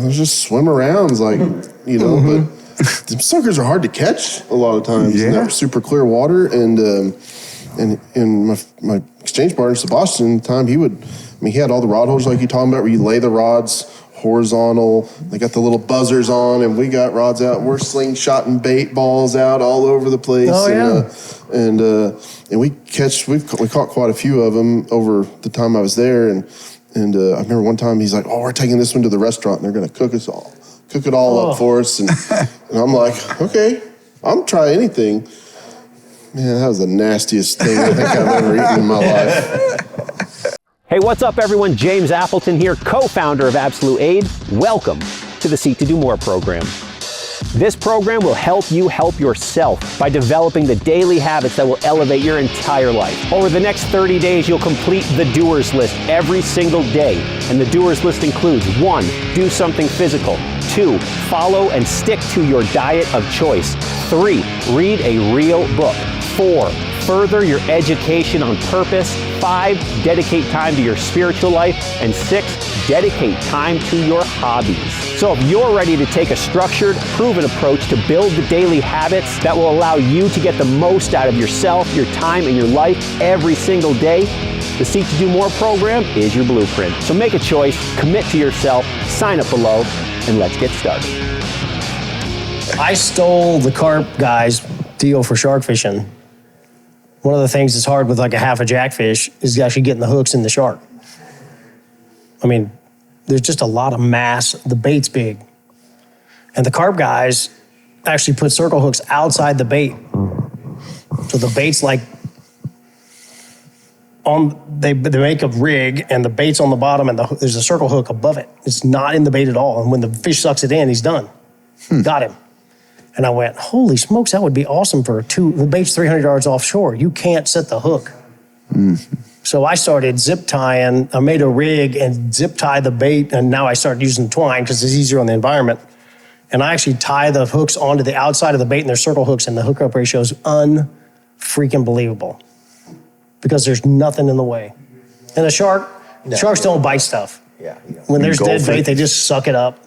just swim around, like, but the suckers are hard to catch a lot of times. Yeah. And they're super clear water, and my exchange partner Sebastian, at the time, he had all the rod holders like you're talking about, where you lay the rods horizontal. They got the little buzzers on, and we got rods out. We're slingshotting bait balls out all over the place. And we caught quite a few of them over the time I was there. And I remember one time he's like, we're taking this one to the restaurant, and they're going to cook it all up for us. And I'm like, okay, I'll try anything. Man, that was the nastiest thing I think I've ever eaten in my life. Hey, what's up, everyone? James Appleton here, co-founder of Absolute Aid. Welcome to the Seek to Do More program. This program will help you help yourself by developing the daily habits that will elevate your entire life. Over the next 30 days, you'll complete the doers list every single day. And the doers list includes 1, do something physical. 2, follow and stick to your diet of choice. 3, read a real book. 4, further your education on purpose. 5, dedicate time to your spiritual life. And 6, dedicate time to your hobbies. So if you're ready to take a structured, proven approach to build the daily habits that will allow you to get the most out of yourself, your time, and your life every single day, the Seek to Do More program is your blueprint. So make a choice, commit to yourself, sign up below, and let's get started. I stole the carp guy's deal for shark fishing. One of the things that's hard with like a half a jackfish is actually getting the hooks in the shark. I mean, there's just a lot of mass. The bait's big. And the carp guys actually put circle hooks outside the bait. So the bait's like they make a rig, and the bait's on the bottom, and there's a circle hook above it. It's not in the bait at all. And when the fish sucks it in, he's done. Got him. And I went, holy smokes, that would be awesome for the bait's 300 yards offshore. You can't set the hook. So I started zip tying. I made a rig and zip tie the bait, and now I started using twine because it's easier on the environment. And I actually tie the hooks onto the outside of the bait, and they're circle hooks, and the hookup ratio is unfreaking believable because there's nothing in the way. And sharks don't bite stuff. When there's dead bait, they just suck it up.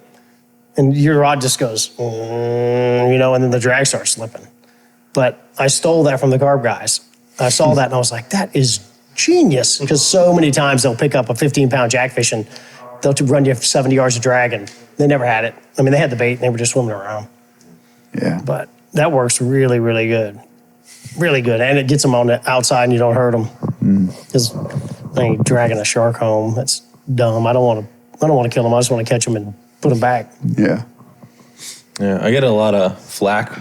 And your rod just goes, and then the drag starts slipping. But I stole that from the carp guys. I saw that and I was like, that is genius. Because so many times they'll pick up a 15-pound jackfish and they'll run you 70 yards of drag, and they never had it. I mean, they had the bait and they were just swimming around. Yeah. But that works really, really good. Really good. And it gets them on the outside and you don't hurt them. Because dragging a shark home, that's dumb. I don't want to kill them. I just want to catch them and put them back. Yeah, I get a lot of flack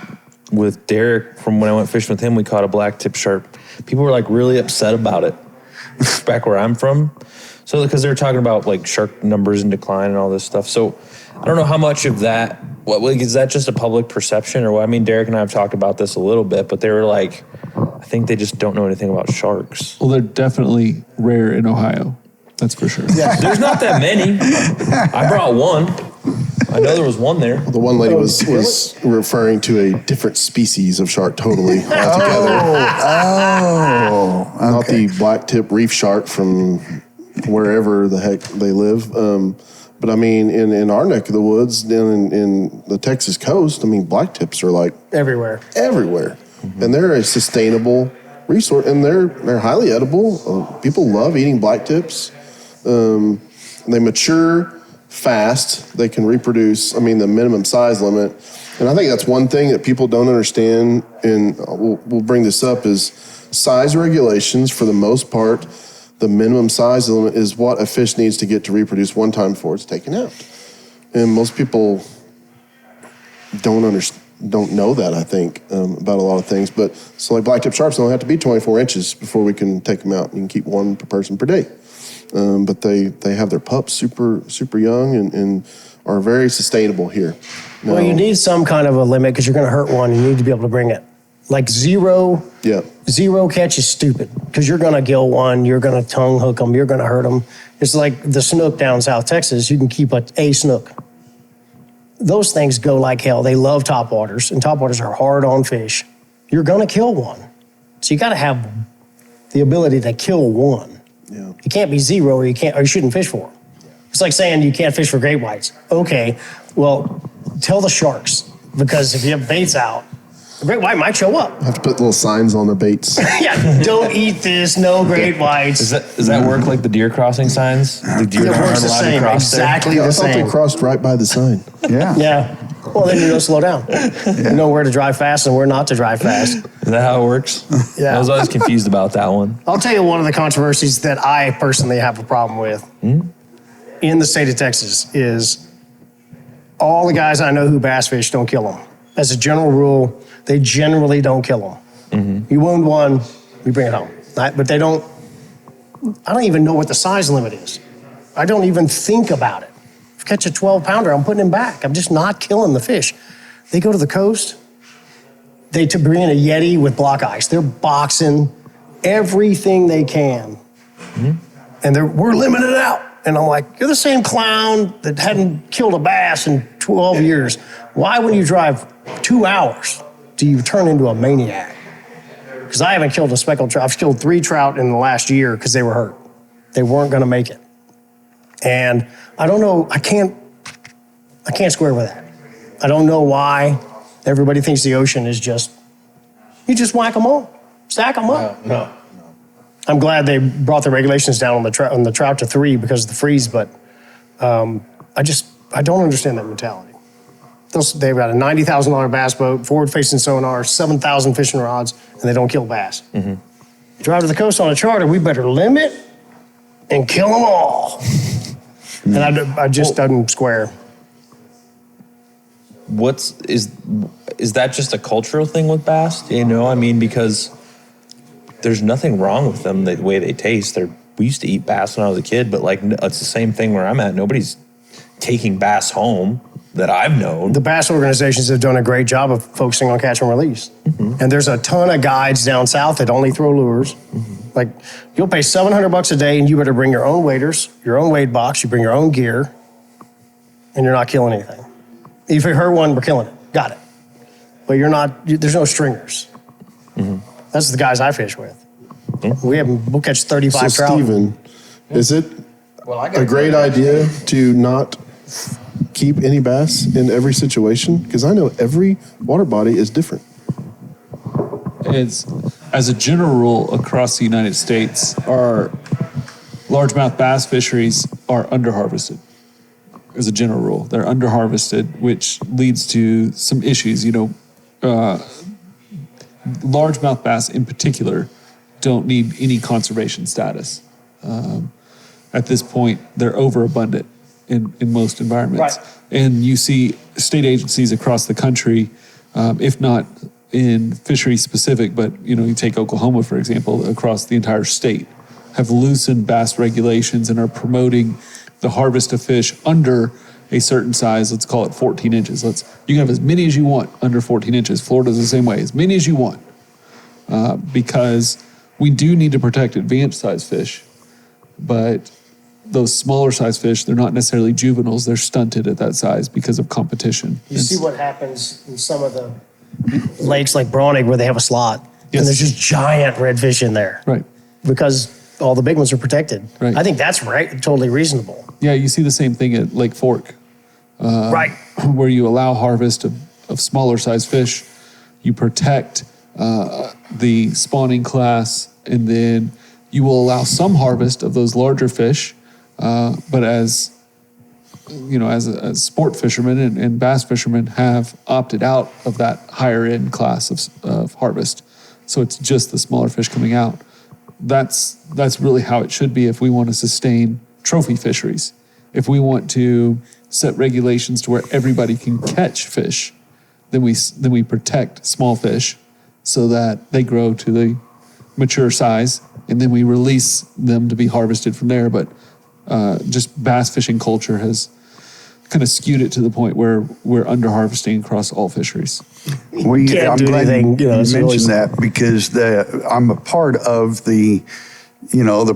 with Derek from when I went fishing with him. We caught a black tip shark. People were like really upset about it back where I'm from. So because they're talking about like shark numbers in decline and all this stuff. So I don't know how much of that, is that just a public perception or what? I mean, Derek and I have talked about this a little bit, but they were like, I think they just don't know anything about sharks. Well, they're definitely rare in Ohio. That's for sure. Yeah. There's not that many. I brought one. I know there was one there. The one lady was referring to a different species of shark totally altogether. Okay. Not the black tip reef shark from wherever the heck they live. But I mean, in our neck of the woods, down in the Texas coast, I mean, black tips are like Everywhere. And they're a sustainable resource, and they're highly edible. People love eating black tips. They mature fast. They can reproduce. I mean, the minimum size limit. And I think that's one thing that people don't understand, and we'll bring this up, is size regulations. For the most part, the minimum size limit is what a fish needs to get to reproduce one time before it's taken out. And most people don't know that, I think, about a lot of things. But so like black tip sharks don't have to be 24 inches before we can take them out. You can keep one per person per day. But they have their pups super young and are very sustainable here. Now, Well, you need some kind of a limit because you're going to hurt one. You need to be able to bring it. Like zero catch is stupid because you're going to gill one, you're going to tongue hook them, you're going to hurt them. It's like the snook down South Texas. You can keep a snook. Those things go like hell. They love topwaters, and topwaters are hard on fish. You're going to kill one. So you got to have the ability to kill one. Yeah. You can't be zero or you shouldn't fish for them. It's like saying you can't fish for great whites. Okay, well, tell the sharks, because if you have baits out, the great white might show up. I have to put little signs on the baits. Yeah, don't eat this, no great whites. Does that work like the deer crossing signs? The deer It aren't works the allowed to same, cross there? exactly I the thought same. they crossed right by the sign. Yeah. Yeah. Well, then you know slow down. You know where to drive fast and where not to drive fast. Is that how it works? Yeah. I was always confused about that one. I'll tell you one of the controversies that I personally have a problem with in the state of Texas is all the guys I know who bass fish don't kill them. As a general rule, they generally don't kill them. You wound one, you bring it home. But they don't, I don't even know what the size limit is. I don't even think about it. If I catch a 12-pounder, I'm putting him back. I'm just not killing the fish. They go to the coast, they bring in a Yeti with block ice. They're boxing everything they can. And we're limited out. And I'm like, you're the same clown that hadn't killed a bass in 12 years. Why, when you drive 2 hours, do you turn into a maniac? Because I haven't killed a speckled trout. I've killed 3 trout in the last year because they were hurt. They weren't going to make it. And I don't know, I can't square with that. I don't know why everybody thinks the ocean is you just whack them all, stack them up. No. I'm glad they brought the regulations down on the trout to 3 because of the freeze, but I don't understand that mentality. They've got a $90,000 bass boat, forward-facing sonar, 7,000 fishing rods, and they don't kill bass. You drive to the coast on a charter, we better limit and kill them all. And I just doesn't square. Is that just a cultural thing with bass? You know, I mean, because there's nothing wrong with them the way they taste. We used to eat bass when I was a kid, but like it's the same thing where I'm at. Nobody's taking bass home that I've known. The bass organizations have done a great job of focusing on catch and release. And there's a ton of guides down south that only throw lures. Like, you'll pay $700 a day and you better bring your own waders, your own wade box, you bring your own gear, and you're not killing anything. If you hurt one, we're killing it. Got it. But there's no stringers. That's the guys I fish with. We'll catch 35 So, trout. Steven, is it a great idea to not keep any bass in every situation? Because I know every water body is different. As a general rule across the United States, our largemouth bass fisheries are underharvested. As a general rule, they're underharvested, which leads to some issues. Largemouth bass in particular don't need any conservation status. At this point, they're overabundant in most environments. Right. And you see state agencies across the country, if not in fishery specific, but you take Oklahoma, for example, across the entire state, have loosened bass regulations and are promoting the harvest of fish under a certain size. Let's call it 14 inches. You can have as many as you want under 14 inches. Florida's the same way, as many as you want, because we do need to protect advanced size fish, but those smaller size fish, they're not necessarily juveniles, they're stunted at that size because of competition. You see what happens in some of the lakes like Browning where they have a slot, Yes. and there's just giant redfish in there. Right. Because all the big ones are protected. Right. I think that's right, totally reasonable. Yeah, you see the same thing at Lake Fork, Right. where you allow harvest of smaller size fish, you protect the spawning class, and then you will allow some harvest of those larger fish, but as sport fishermen and bass fishermen have opted out of that higher end class of harvest. So it's just the smaller fish coming out. That's really how it should be if we want to sustain trophy fisheries. If we want to set regulations to where everybody can catch fish, then we protect small fish so that they grow to the mature size, and then we release them to be harvested from there. But just bass fishing culture has kind of skewed it to the point where we're under harvesting across all fisheries. Can't do anything, you it's mentioned always- that because I'm a part of the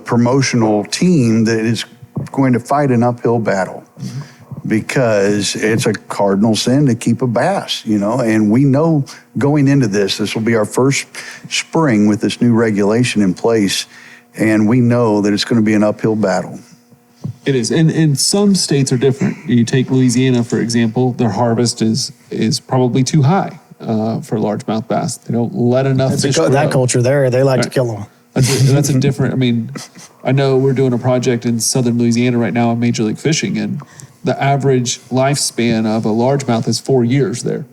promotional team that is going to fight an uphill battle because it's a cardinal sin to keep a bass, and we know going into this will be our first spring with this new regulation in place, and we know that it's going to be an uphill battle. It is, and some states are different. You take Louisiana, for example, their harvest is probably too high for largemouth bass. They don't let enough fish grow. That culture there, they like to Right. kill them. That's a different, I know we're doing a project in southern Louisiana right now on Major League Fishing, and the average lifespan of a largemouth is 4 years there.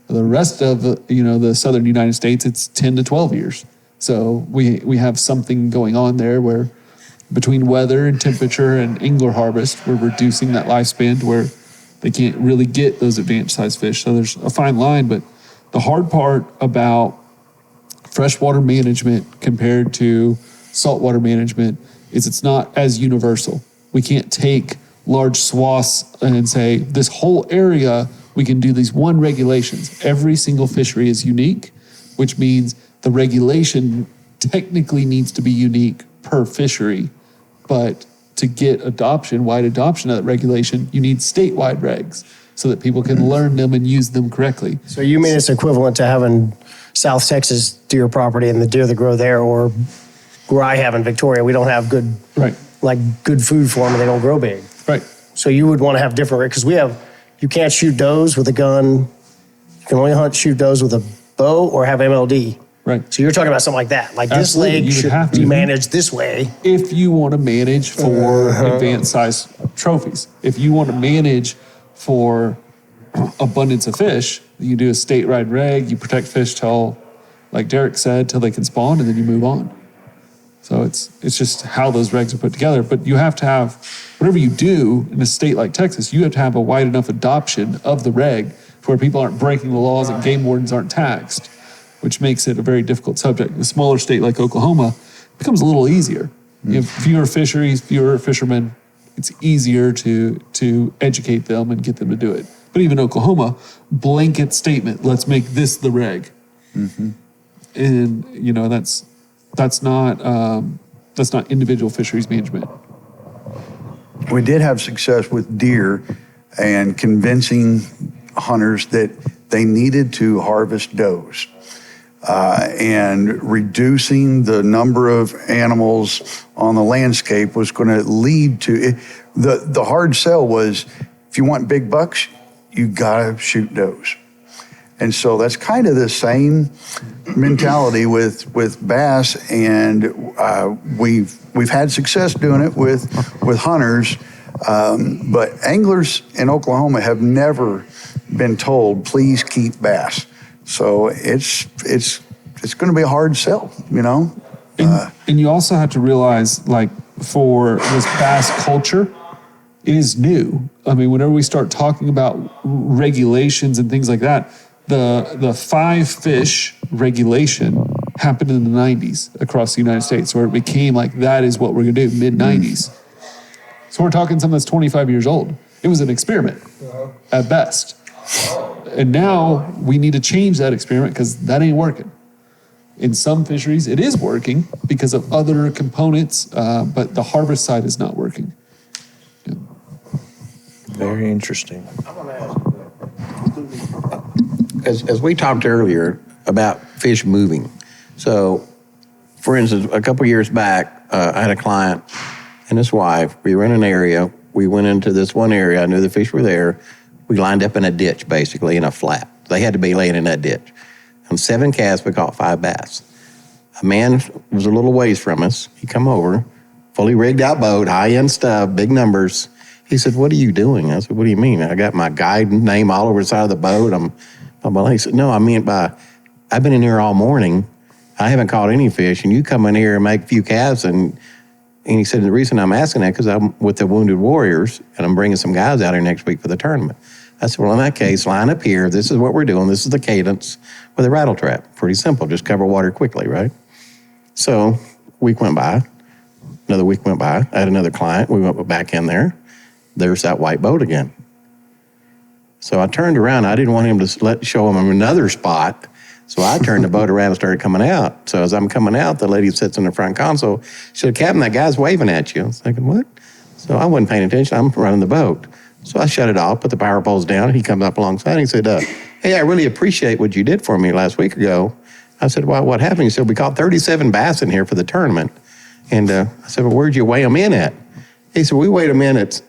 The rest of the southern United States, it's 10 to 12 years. So we have something going on there where between weather and temperature and angler harvest, we're reducing that lifespan to where they can't really get those advanced size fish. So there's a fine line, but the hard part about freshwater management compared to saltwater management is it's not as universal. We can't take large swaths and say, this whole area, we can do these one regulations. Every single fishery is unique, which means the regulation technically needs to be unique per fishery. But to get wide adoption of that regulation, you need statewide regs so that people can learn them and use them correctly. So you mean it's equivalent to having South Texas deer property and the deer that grow there, or where I have in Victoria, we don't have good, Right. good food for them and they don't grow big. Right. So you would want to have different, because you can't shoot does with a gun. You can only shoot does with a bow or have MLD. Right. So you're talking about something like that. Like this Absolutely, lake you would should have be to. managed this way. If you want to manage for advanced size trophies, if you want to manage for abundance of fish, you do a statewide reg, you protect fish till, like Derek said, till they can spawn, and then you move on. So it's just how those regs are put together. But you have to have, whatever you do in a state like Texas, you have to have a wide enough adoption of the reg to where people aren't breaking the laws and game wardens aren't taxed, which makes it a very difficult subject. In a smaller state like Oklahoma, it becomes a little easier. You have fewer fisheries, fewer fishermen. It's easier to educate them and get them to do it. But even Oklahoma, blanket statement, let's make this the reg. Mm-hmm. And that's not individual fisheries management. We did have success with deer and convincing hunters that they needed to harvest does. And reducing the number of animals on the landscape was going to lead to the hard sell was, if you want big bucks, you gotta shoot does. And so that's kind of the same mentality with bass, and we've had success doing it with hunters, but anglers in Oklahoma have never been told, please keep bass. So it's going to be a hard sell, And you also have to realize, like, for this bass culture, it is new. I mean, whenever we start talking about regulations and things like that, the 5 fish regulation happened in the 90s across the United States, where it became like, that is what we're going to do, mid-90s. So we're talking something that's 25 years old. It was an experiment at best. And now we need to change that experiment because that ain't working. In some fisheries, it is working because of other components, but the harvest side is not working. Very interesting. As we talked earlier about fish moving. So, for instance, a couple years back, I had a client and his wife. We were in an area. We went into this one area. I knew the fish were there. We lined up in a ditch, basically, in a flat. They had to be laying in that ditch. On 7 casts, we caught 5 bass. A man was a little ways from us. He come over, fully rigged out boat, high-end stuff, big numbers. He said, "What are you doing?" I said, "What do you mean? I got my guide name all over the side of the boat." He said, "No, I meant I've been in here all morning. I haven't caught any fish, and you come in here and make a few casts." And he said, "The reason I'm asking that because I'm with the Wounded Warriors, and I'm bringing some guys out here next week for the tournament." I said, "Well, in that case, line up here. This is what we're doing. This is the cadence with a rattle trap. Pretty simple. Just cover water quickly, right?" So week went by. Another week went by. I had another client. We went back in there. There's that white boat again. So I turned around. I didn't want him to show him another spot. So I turned the boat around and started coming out. So as I'm coming out, the lady sits in the front console. She said, "Captain, that guy's waving at you." I was thinking, what? So I wasn't paying attention. I'm running the boat. So I shut it off, put the power poles down, and he comes up alongside and he said, "Hey, I really appreciate what you did for me last week ago." I said, "Well, what happened?" He said, "We caught 37 bass in here for the tournament." And I said, "Well, where'd you weigh them in at?" He said, "We weighed them in at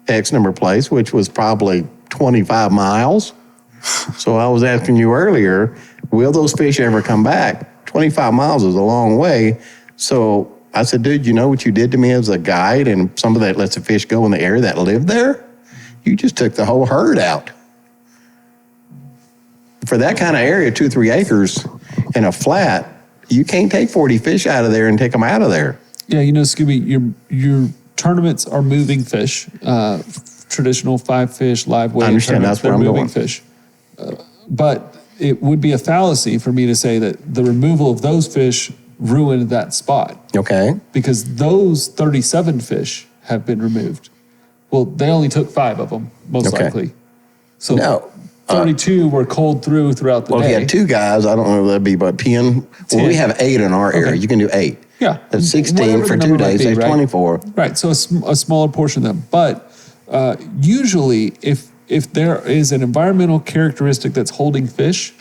X number place, which was probably 25 miles. So I was asking you earlier, will those fish ever come back? 25 miles is a long way." So I said, "Dude, you know what you did to me as a guide and somebody that lets the fish go in the area that lived there? You just took the whole herd out." For that kind of area, 2-3 acres in a flat, you can't take 40 fish out of there and take them out of there. Yeah, Scooby, your tournaments are moving fish. Traditional 5-fish, live weight. I understand, that's where I'm moving going. Fish. But it would be a fallacy for me to say that the removal of those fish ruined that spot. Okay. Because those 37 fish have been removed. Well, they only took 5 of them, most likely. So No. 32 were cold throughout the Well, day. if you had 2 guys, I don't know if that'd be about 10. Well, we have 8 in our area. Okay. You can do 8. Yeah. That's 16 Whatever for the 2 number might days. be, That's right? 24. Right, so a smaller portion of them. But usually, if there is an environmental characteristic that's holding fish,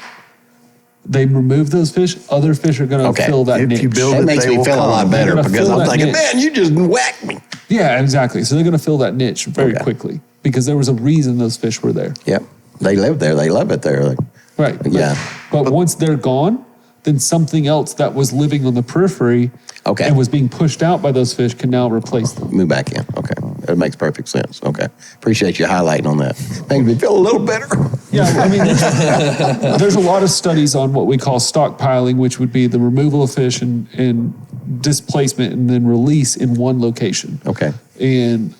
they remove those fish, other fish are going to fill that niche. If you build That it, makes they me will feel a come. lot better They're gonna because fill I'm that thinking, niche. man, you just whacked me. Yeah, exactly. So they're going to fill that niche very quickly because there was a reason those fish were there. Yep. They live there. They love it there. Right. Yeah. But once they're gone, then something else that was living on the periphery and was being pushed out by those fish can now replace them. Move back in. Okay. That makes perfect sense. Okay. Appreciate you highlighting on that. Makes me feel a little better. Yeah, I mean, there's a lot of studies on what we call stockpiling, which would be the removal of fish and displacement and then release in one location. Okay. And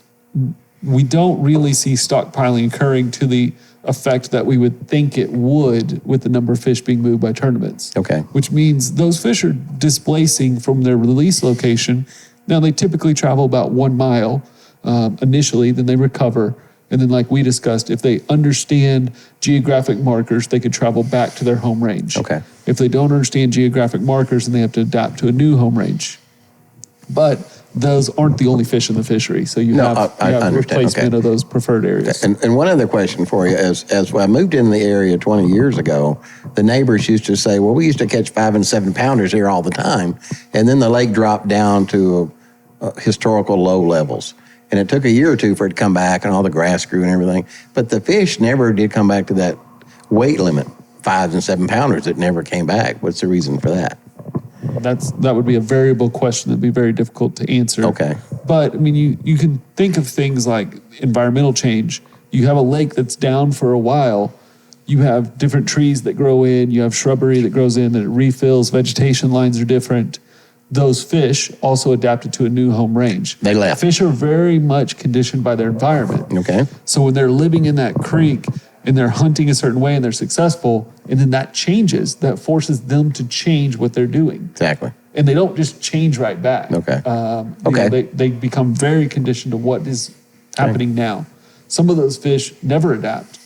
we don't really see stockpiling occurring to the effect that we would think it would with the number of fish being moved by tournaments. Okay. Which means those fish are displacing from their release location. Now, they typically travel about 1 mile initially, then they recover. And then, like we discussed, if they understand geographic markers, they could travel back to their home range. Okay. If they don't understand geographic markers, then they have to adapt to a new home range. But those aren't the only fish in the fishery. So you have understand. replacement of those preferred areas. And one other question for you is, as I moved in the area 20 years ago, the neighbors used to say, well, we used to catch 5 and 7 pounders here all the time. And then the lake dropped down to historical low levels. And it took a year or 2 for it to come back and all the grass grew and everything. But the fish never did come back to that weight limit, 5 and 7 pounders. It never came back. What's the reason for that? That would be a variable question that'd be very difficult to answer. Okay. But I mean, you can think of things like environmental change. You have a lake that's down for a while. You have different trees that grow in. You have shrubbery that grows in, that it refills. Vegetation lines are different. Those fish also adapted to a new home range. They left. Fish are very much conditioned by their environment. Okay. So when they're living in that creek and they're hunting a certain way and they're successful, and then that changes, that forces them to change what they're doing. Exactly. And they don't just change right back. Okay. You know, they become very conditioned to what is happening now. Some of those fish never adapt.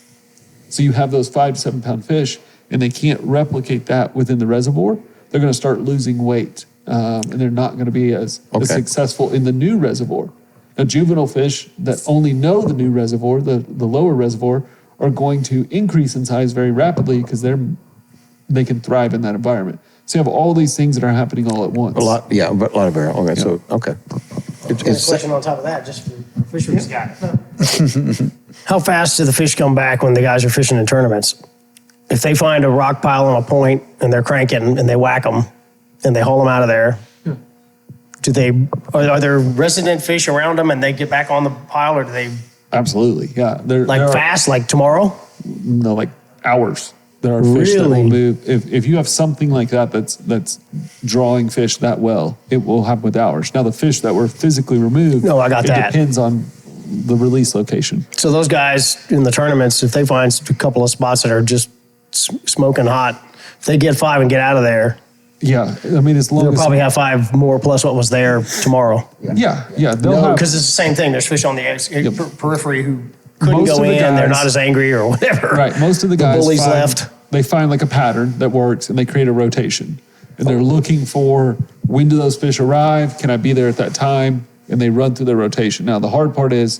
So you have those 5 to 7 pound fish and they can't replicate that within the reservoir. They're going to start losing weight and they're not going to be as successful in the new reservoir. A juvenile fish that only know the new reservoir, the lower reservoir, are going to increase in size very rapidly because they can thrive in that environment. So you have all these things that are happening all at once. A lot of barrel. Okay, Yeah. so, okay. Got a question on top of that, just for fisheries guy. How fast do the fish come back when the guys are fishing in tournaments? If they find a rock pile on a point and they're cranking and they whack them and they haul them out of there, are there resident fish around them and they get back on the pile, or do they Absolutely, yeah. There are- fast, like tomorrow? No, like hours. There are fish that will Really? move. If you have something like that that's drawing fish that well, it will happen with hours. Now the fish that were physically removed, No, I got that. It depends on the release location. So those guys in the tournaments, if they find a couple of spots that are just smoking hot, if they get 5 and get out of there, Yeah, I mean as long they'll as probably have 5 more plus what was there tomorrow. yeah. They'll have, Because it's the same thing. There's fish on the periphery who couldn't Most go of the in. They're guys- not as angry or whatever. right. Most of the guys bullies find, left. They find like a pattern that works and they create a rotation. And they're looking for when do those fish arrive? Can I be there at that time? And they run through their rotation. Now the hard part is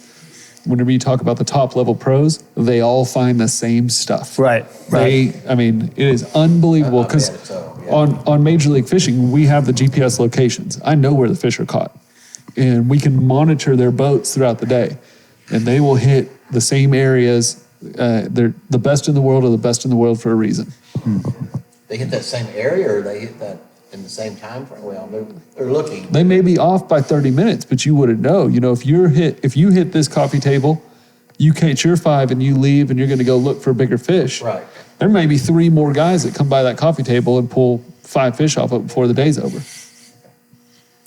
whenever you talk about the top level pros, they all find the same stuff. Right. I mean, it is unbelievable because on Major League Fishing, we have the GPS locations. I know where the fish are caught. And we can monitor their boats throughout the day. And they will hit the same areas. They're the best in the world, or the best in the world for a reason. They hit that same area, or they hit that in the same time frame? Well, they're looking. They may be off by 30 minutes, but you wouldn't know. You know, if you hit this coffee table, you catch your 5 and you leave and you're going to go look for bigger fish. Right. There may be 3 more guys that come by that coffee table and pull 5 fish off it before the day's over.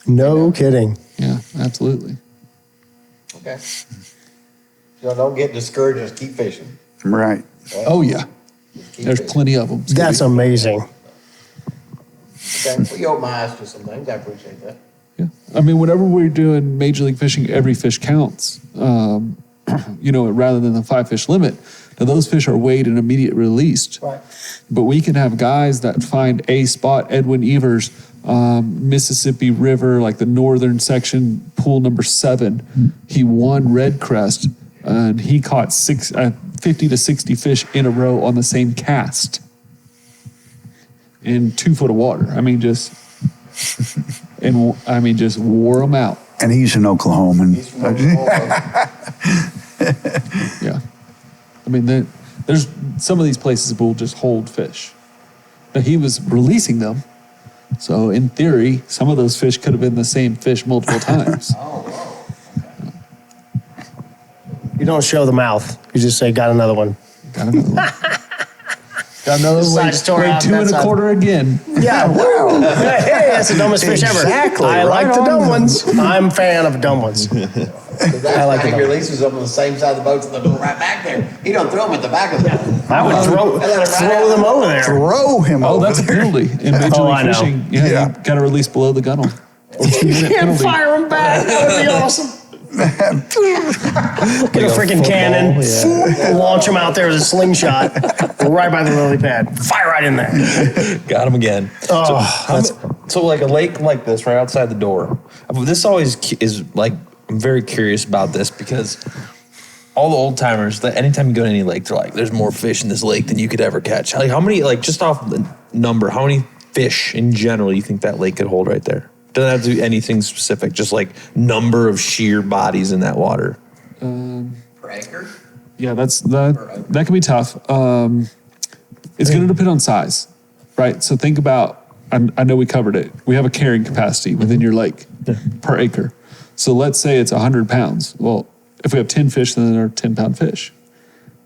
No kidding. Yeah, absolutely. Okay. So don't get discouraged, just keep fishing. Right. Oh yeah, Keep there's fishing. plenty of them. That's amazing. Okay. Well, you opened my eyes to some things. I appreciate that. Yeah, I mean, whenever we're doing Major League Fishing, every fish counts. You know, rather than the 5 fish limit. Now those fish are weighed and immediate released. Right. But we can have guys that find a spot. Edwin Evers, Mississippi River, like the northern section, pool number 7. He won Red Crest, and he caught 50 to 60 fish in a row on the same cast in 2 foot of water. I mean, just wore them out. And he's an Oklahoman. Yeah. I mean, there's some of these places will just hold fish. Now, he was releasing them. So, in theory, some of those fish could have been the same fish multiple times. You don't show the mouth. You just say, got another one. Got another one. Got another Side one. story Weighed out 2 that side.1/4 again. Yeah, wow. Hey, that's the dumbest fish ever. Exactly, I like right the dumb on. ones. I'm a fan of dumb ones. I like he the releases them on the same side of the boat, and they'll go right back there. He don't throw them at the back of the boat. I would throw them over there. Throw him Oh, over that's a there. penalty. In Major Oh, I League know. Fishing, yeah, Yeah. you got to release below the gunnel. Or 2-minute Can't penalty. fire them back. That would be awesome. Get a freaking cannon, launch them out there with a slingshot, right by the lily pad. Fire right in there. Got him again. So like a lake like this right outside the door. This always is like, I'm very curious about this because all the old timers, anytime you go to any lake, they're like, there's more fish in this lake than you could ever catch. Like how many, like just off the number, how many fish in general you think that lake could hold right there? Doesn't have to do anything specific, just like number of sheer bodies in that water. Per acre? Yeah, that can be tough. It's going to depend on size, right? So think about, I know we covered it. We have a carrying capacity within your lake per acre. So let's say it's 100 pounds. Well, if we have 10 fish, then they're 10-pound fish.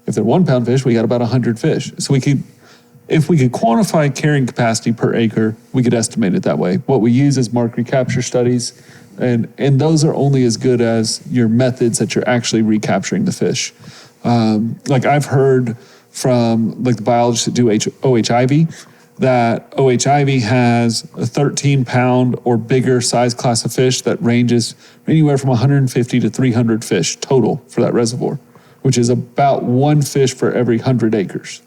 If they're 1-pound fish, we got about 100 fish. So if we could quantify carrying capacity per acre, we could estimate it that way. What we use is mark recapture studies, and those are only as good as your methods that you're actually recapturing the fish. Like I've heard from like the biologists that do OHIV, that OHIV has a 13-pound or bigger size class of fish that ranges anywhere from 150 to 300 fish total for that reservoir, which is about 1 fish for every 100 acres.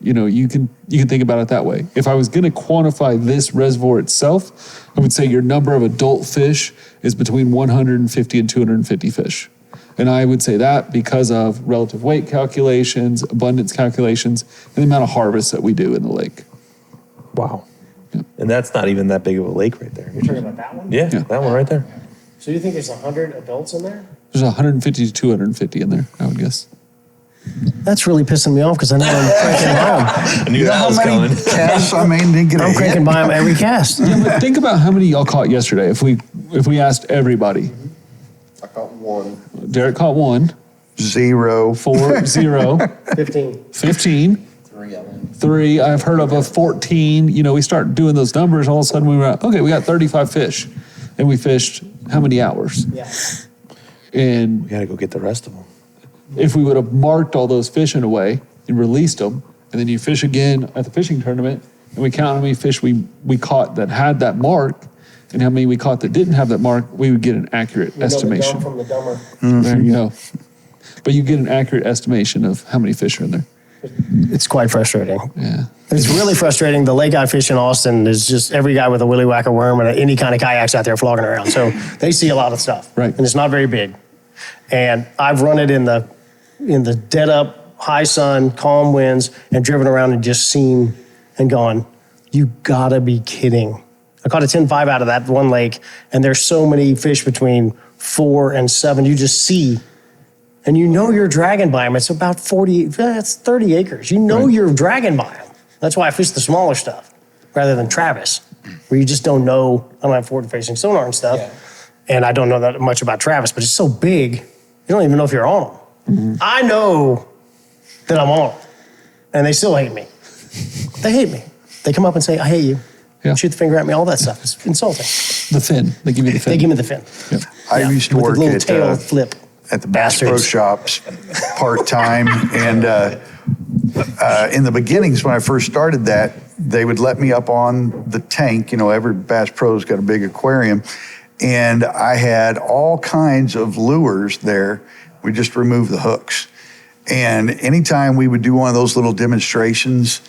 you can think about it that way. If I was going to quantify this reservoir itself, I would say your number of adult fish is between 150 and 250 fish. And I would say that because of relative weight calculations, abundance calculations, and the amount of harvest that we do in the lake. Wow. Yeah. And that's not even that big of a lake right there. You're talking about that one? Yeah, that one right there. So you think there's 100 adults in there? There's 150 to 250 in there, I would guess. That's really pissing me off because I know I'm cranking by them. I knew that was coming. Casts, I mean, didn't get a I'm hit. cranking by them every cast. Yeah, but think about how many y'all caught yesterday. If we asked everybody. I caught one. Derek caught 1. 0. 4, 0. 15. 15. 3. I've heard of a 14. We start doing those numbers. All of a sudden we were okay. We got 35 fish, and we fished how many hours? Yeah. And We got to go get the rest of them. if we would have marked all those fish in a way and released them, and then you fish again at the fishing tournament, and we count how many fish we caught that had that mark, and how many we caught that didn't have that mark, we would get an accurate estimation. The dumb from the dumber. There you go. But you get an accurate estimation of how many fish are in there. It's quite frustrating. Yeah. It's really frustrating. The lake I fish in Austin is just every guy with a willy whacker worm and any kind of kayaks out there flogging around. So they see a lot of stuff. Right. And it's not very big. And I've run it in the dead up, high sun, calm winds, and driven around and just seen and gone, you gotta be kidding. I caught a 10.5 out of that one lake, and there's so many fish between 4 and 7 you just see. And you know you're dragging by them. It's about 30 acres. You know you're dragging by them. That's why I fish the smaller stuff rather than Travis, where you just don't know. I don't have forward-facing sonar and stuff, and I don't know that much about Travis, but it's so big, you don't even know if you're on them. Mm-hmm. I know that I'm on them, and they still hate me. They hate me. They come up and say, I hate you. Yeah. Shoot the finger at me, all that stuff. It's insulting. The fin. They give you the fin. They give me the fin. Yep. I used to With work the little at tail flip. At the Bass Pro Bastards. Shops part-time. And in the beginnings, when I first started that, they would let me up on the tank. Every Bass Pro's got a big aquarium. And I had all kinds of lures there. We just removed the hooks. And anytime we would do one of those little demonstrations,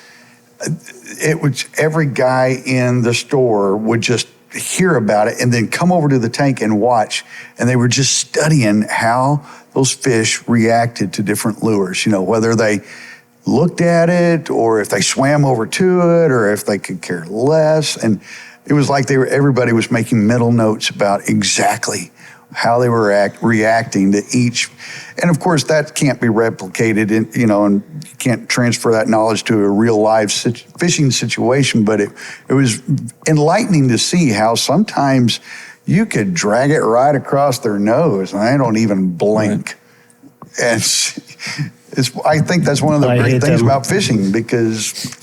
every guy in the store would just hear about it and then come over to the tank and watch. And they were just studying how those fish reacted to different lures, whether they looked at it or if they swam over to it or if they could care less. And it was like everybody was making mental notes about exactly how they were reacting to each. And of course, that can't be replicated, and you can't transfer that knowledge to a real live fishing situation, but it was enlightening to see how sometimes you could drag it right across their nose and they don't even blink. Right. And I think that's one of the great things about fishing, because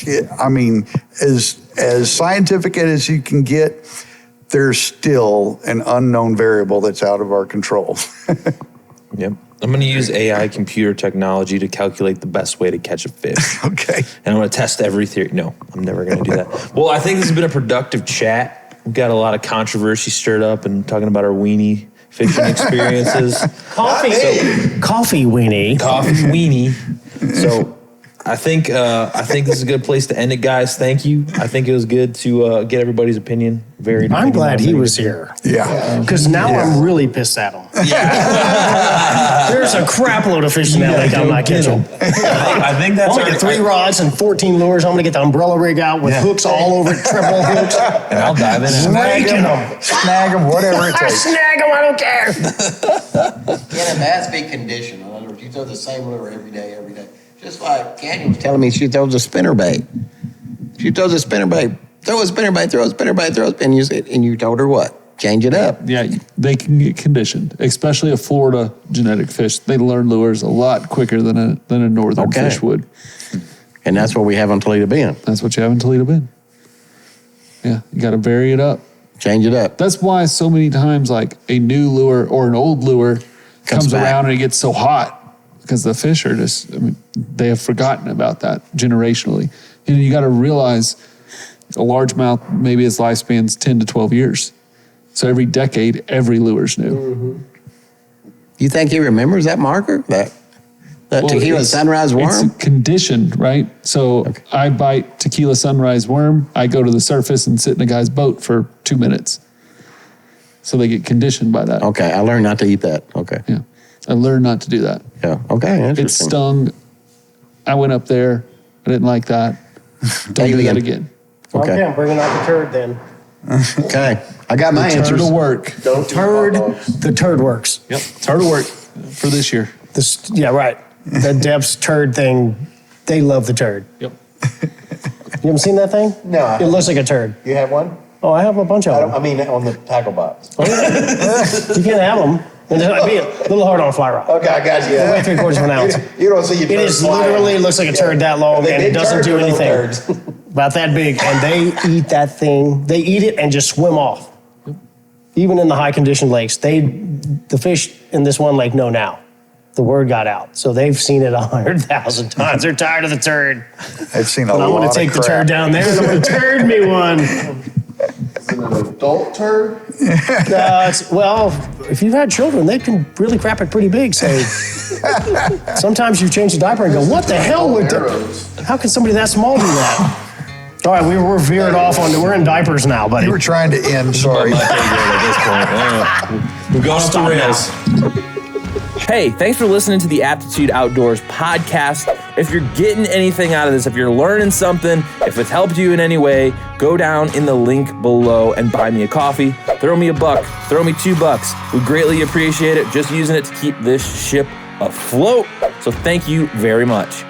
as scientific as you can get, there's still an unknown variable that's out of our control. Yep. I'm going to use AI computer technology to calculate the best way to catch a fish. Okay. And I'm going to test every theory. No, I'm never going to do that. Well, I think this has been a productive chat. We've got a lot of controversy stirred up and talking about our weenie fishing experiences. Coffee weenie. Coffee weenie. So I think this is a good place to end it, guys. Thank you. I think it was good to get everybody's opinion. I'm glad he was here. Yeah. Because now I'm really pissed at him. Yeah. There's a crap load of fish in that lake I'm not catching. I think that's I'm going to get 3 rods and 14 lures. I'm going to get the umbrella rig out with hooks all over it, triple hooks. And I'll dive in and Snag them, whatever it takes. Snag them, I don't care. In a bass be conditioned. In other words, you throw the same lure every day. Just like Canyon was telling me, she throws a spinnerbait. She throws a spinnerbait. Throw a spinnerbait, and you told her what? Change it up. Yeah, they can get conditioned, especially a Florida genetic fish. They learn lures a lot quicker than a northern fish would. And that's what we have on Toledo Bend. That's what you have in Toledo Bend. Yeah, you got to vary it up. Change it up. That's why so many times, like a new lure or an old lure comes around and it gets so hot, because the fish are just, they have forgotten about that generationally. And you got to realize a largemouth, maybe its lifespan's 10 to 12 years. So every decade, every lure's new. Mm-hmm. You think he remembers that marker? That tequila sunrise worm? It's conditioned, right? So I bite tequila sunrise worm. I go to the surface and sit in a guy's boat for 2 minutes. So they get conditioned by that. Okay, I learned not to eat that. Okay. Yeah. I learned not to do that. Yeah. Okay. Interesting. It stung. I went up there. I didn't like that. Don't do that again. Okay. I'm bringing out the turd then. Okay. I got my answers. Turd will work. The turd works. Yep. Turd will work for this year. Yeah, right. The Deb's turd thing, they love the turd. Yep. You haven't seen that thing? No. It looks like a turd. You have one? Oh, I have a bunch of them. I mean, on the tackle box. You can't have them. It'd be a little hard on a fly rod. Okay, I got you. They weigh 3/4 of an ounce. You don't see your It is literally looks like a turd that long, and it doesn't do anything. About that big, and they eat that thing. They eat it and just swim off. Even in the high conditioned lakes, the fish in this one lake know now. The word got out, so they've seen it 100,000 times. They're tired of the turd. I've seen a But lot I'm going of to take the crap. turd down there, and I'm going to turd me one. Is it an adult turd? Well, if you've had children, they can really crap it pretty big. So sometimes you change the diaper and go, "What the hell would that? How can somebody that small do that?" All right, we're veered off on. We're in diapers now, buddy. You were trying to end, sorry. We've gone off the rails. Hey, thanks for listening to the Aptitude Outdoors podcast. If you're getting anything out of this, if you're learning something, if it's helped you in any way, go down in the link below and buy me a coffee. Throw me $1, throw me $2. We greatly appreciate it. Just using it to keep this ship afloat. So thank you very much.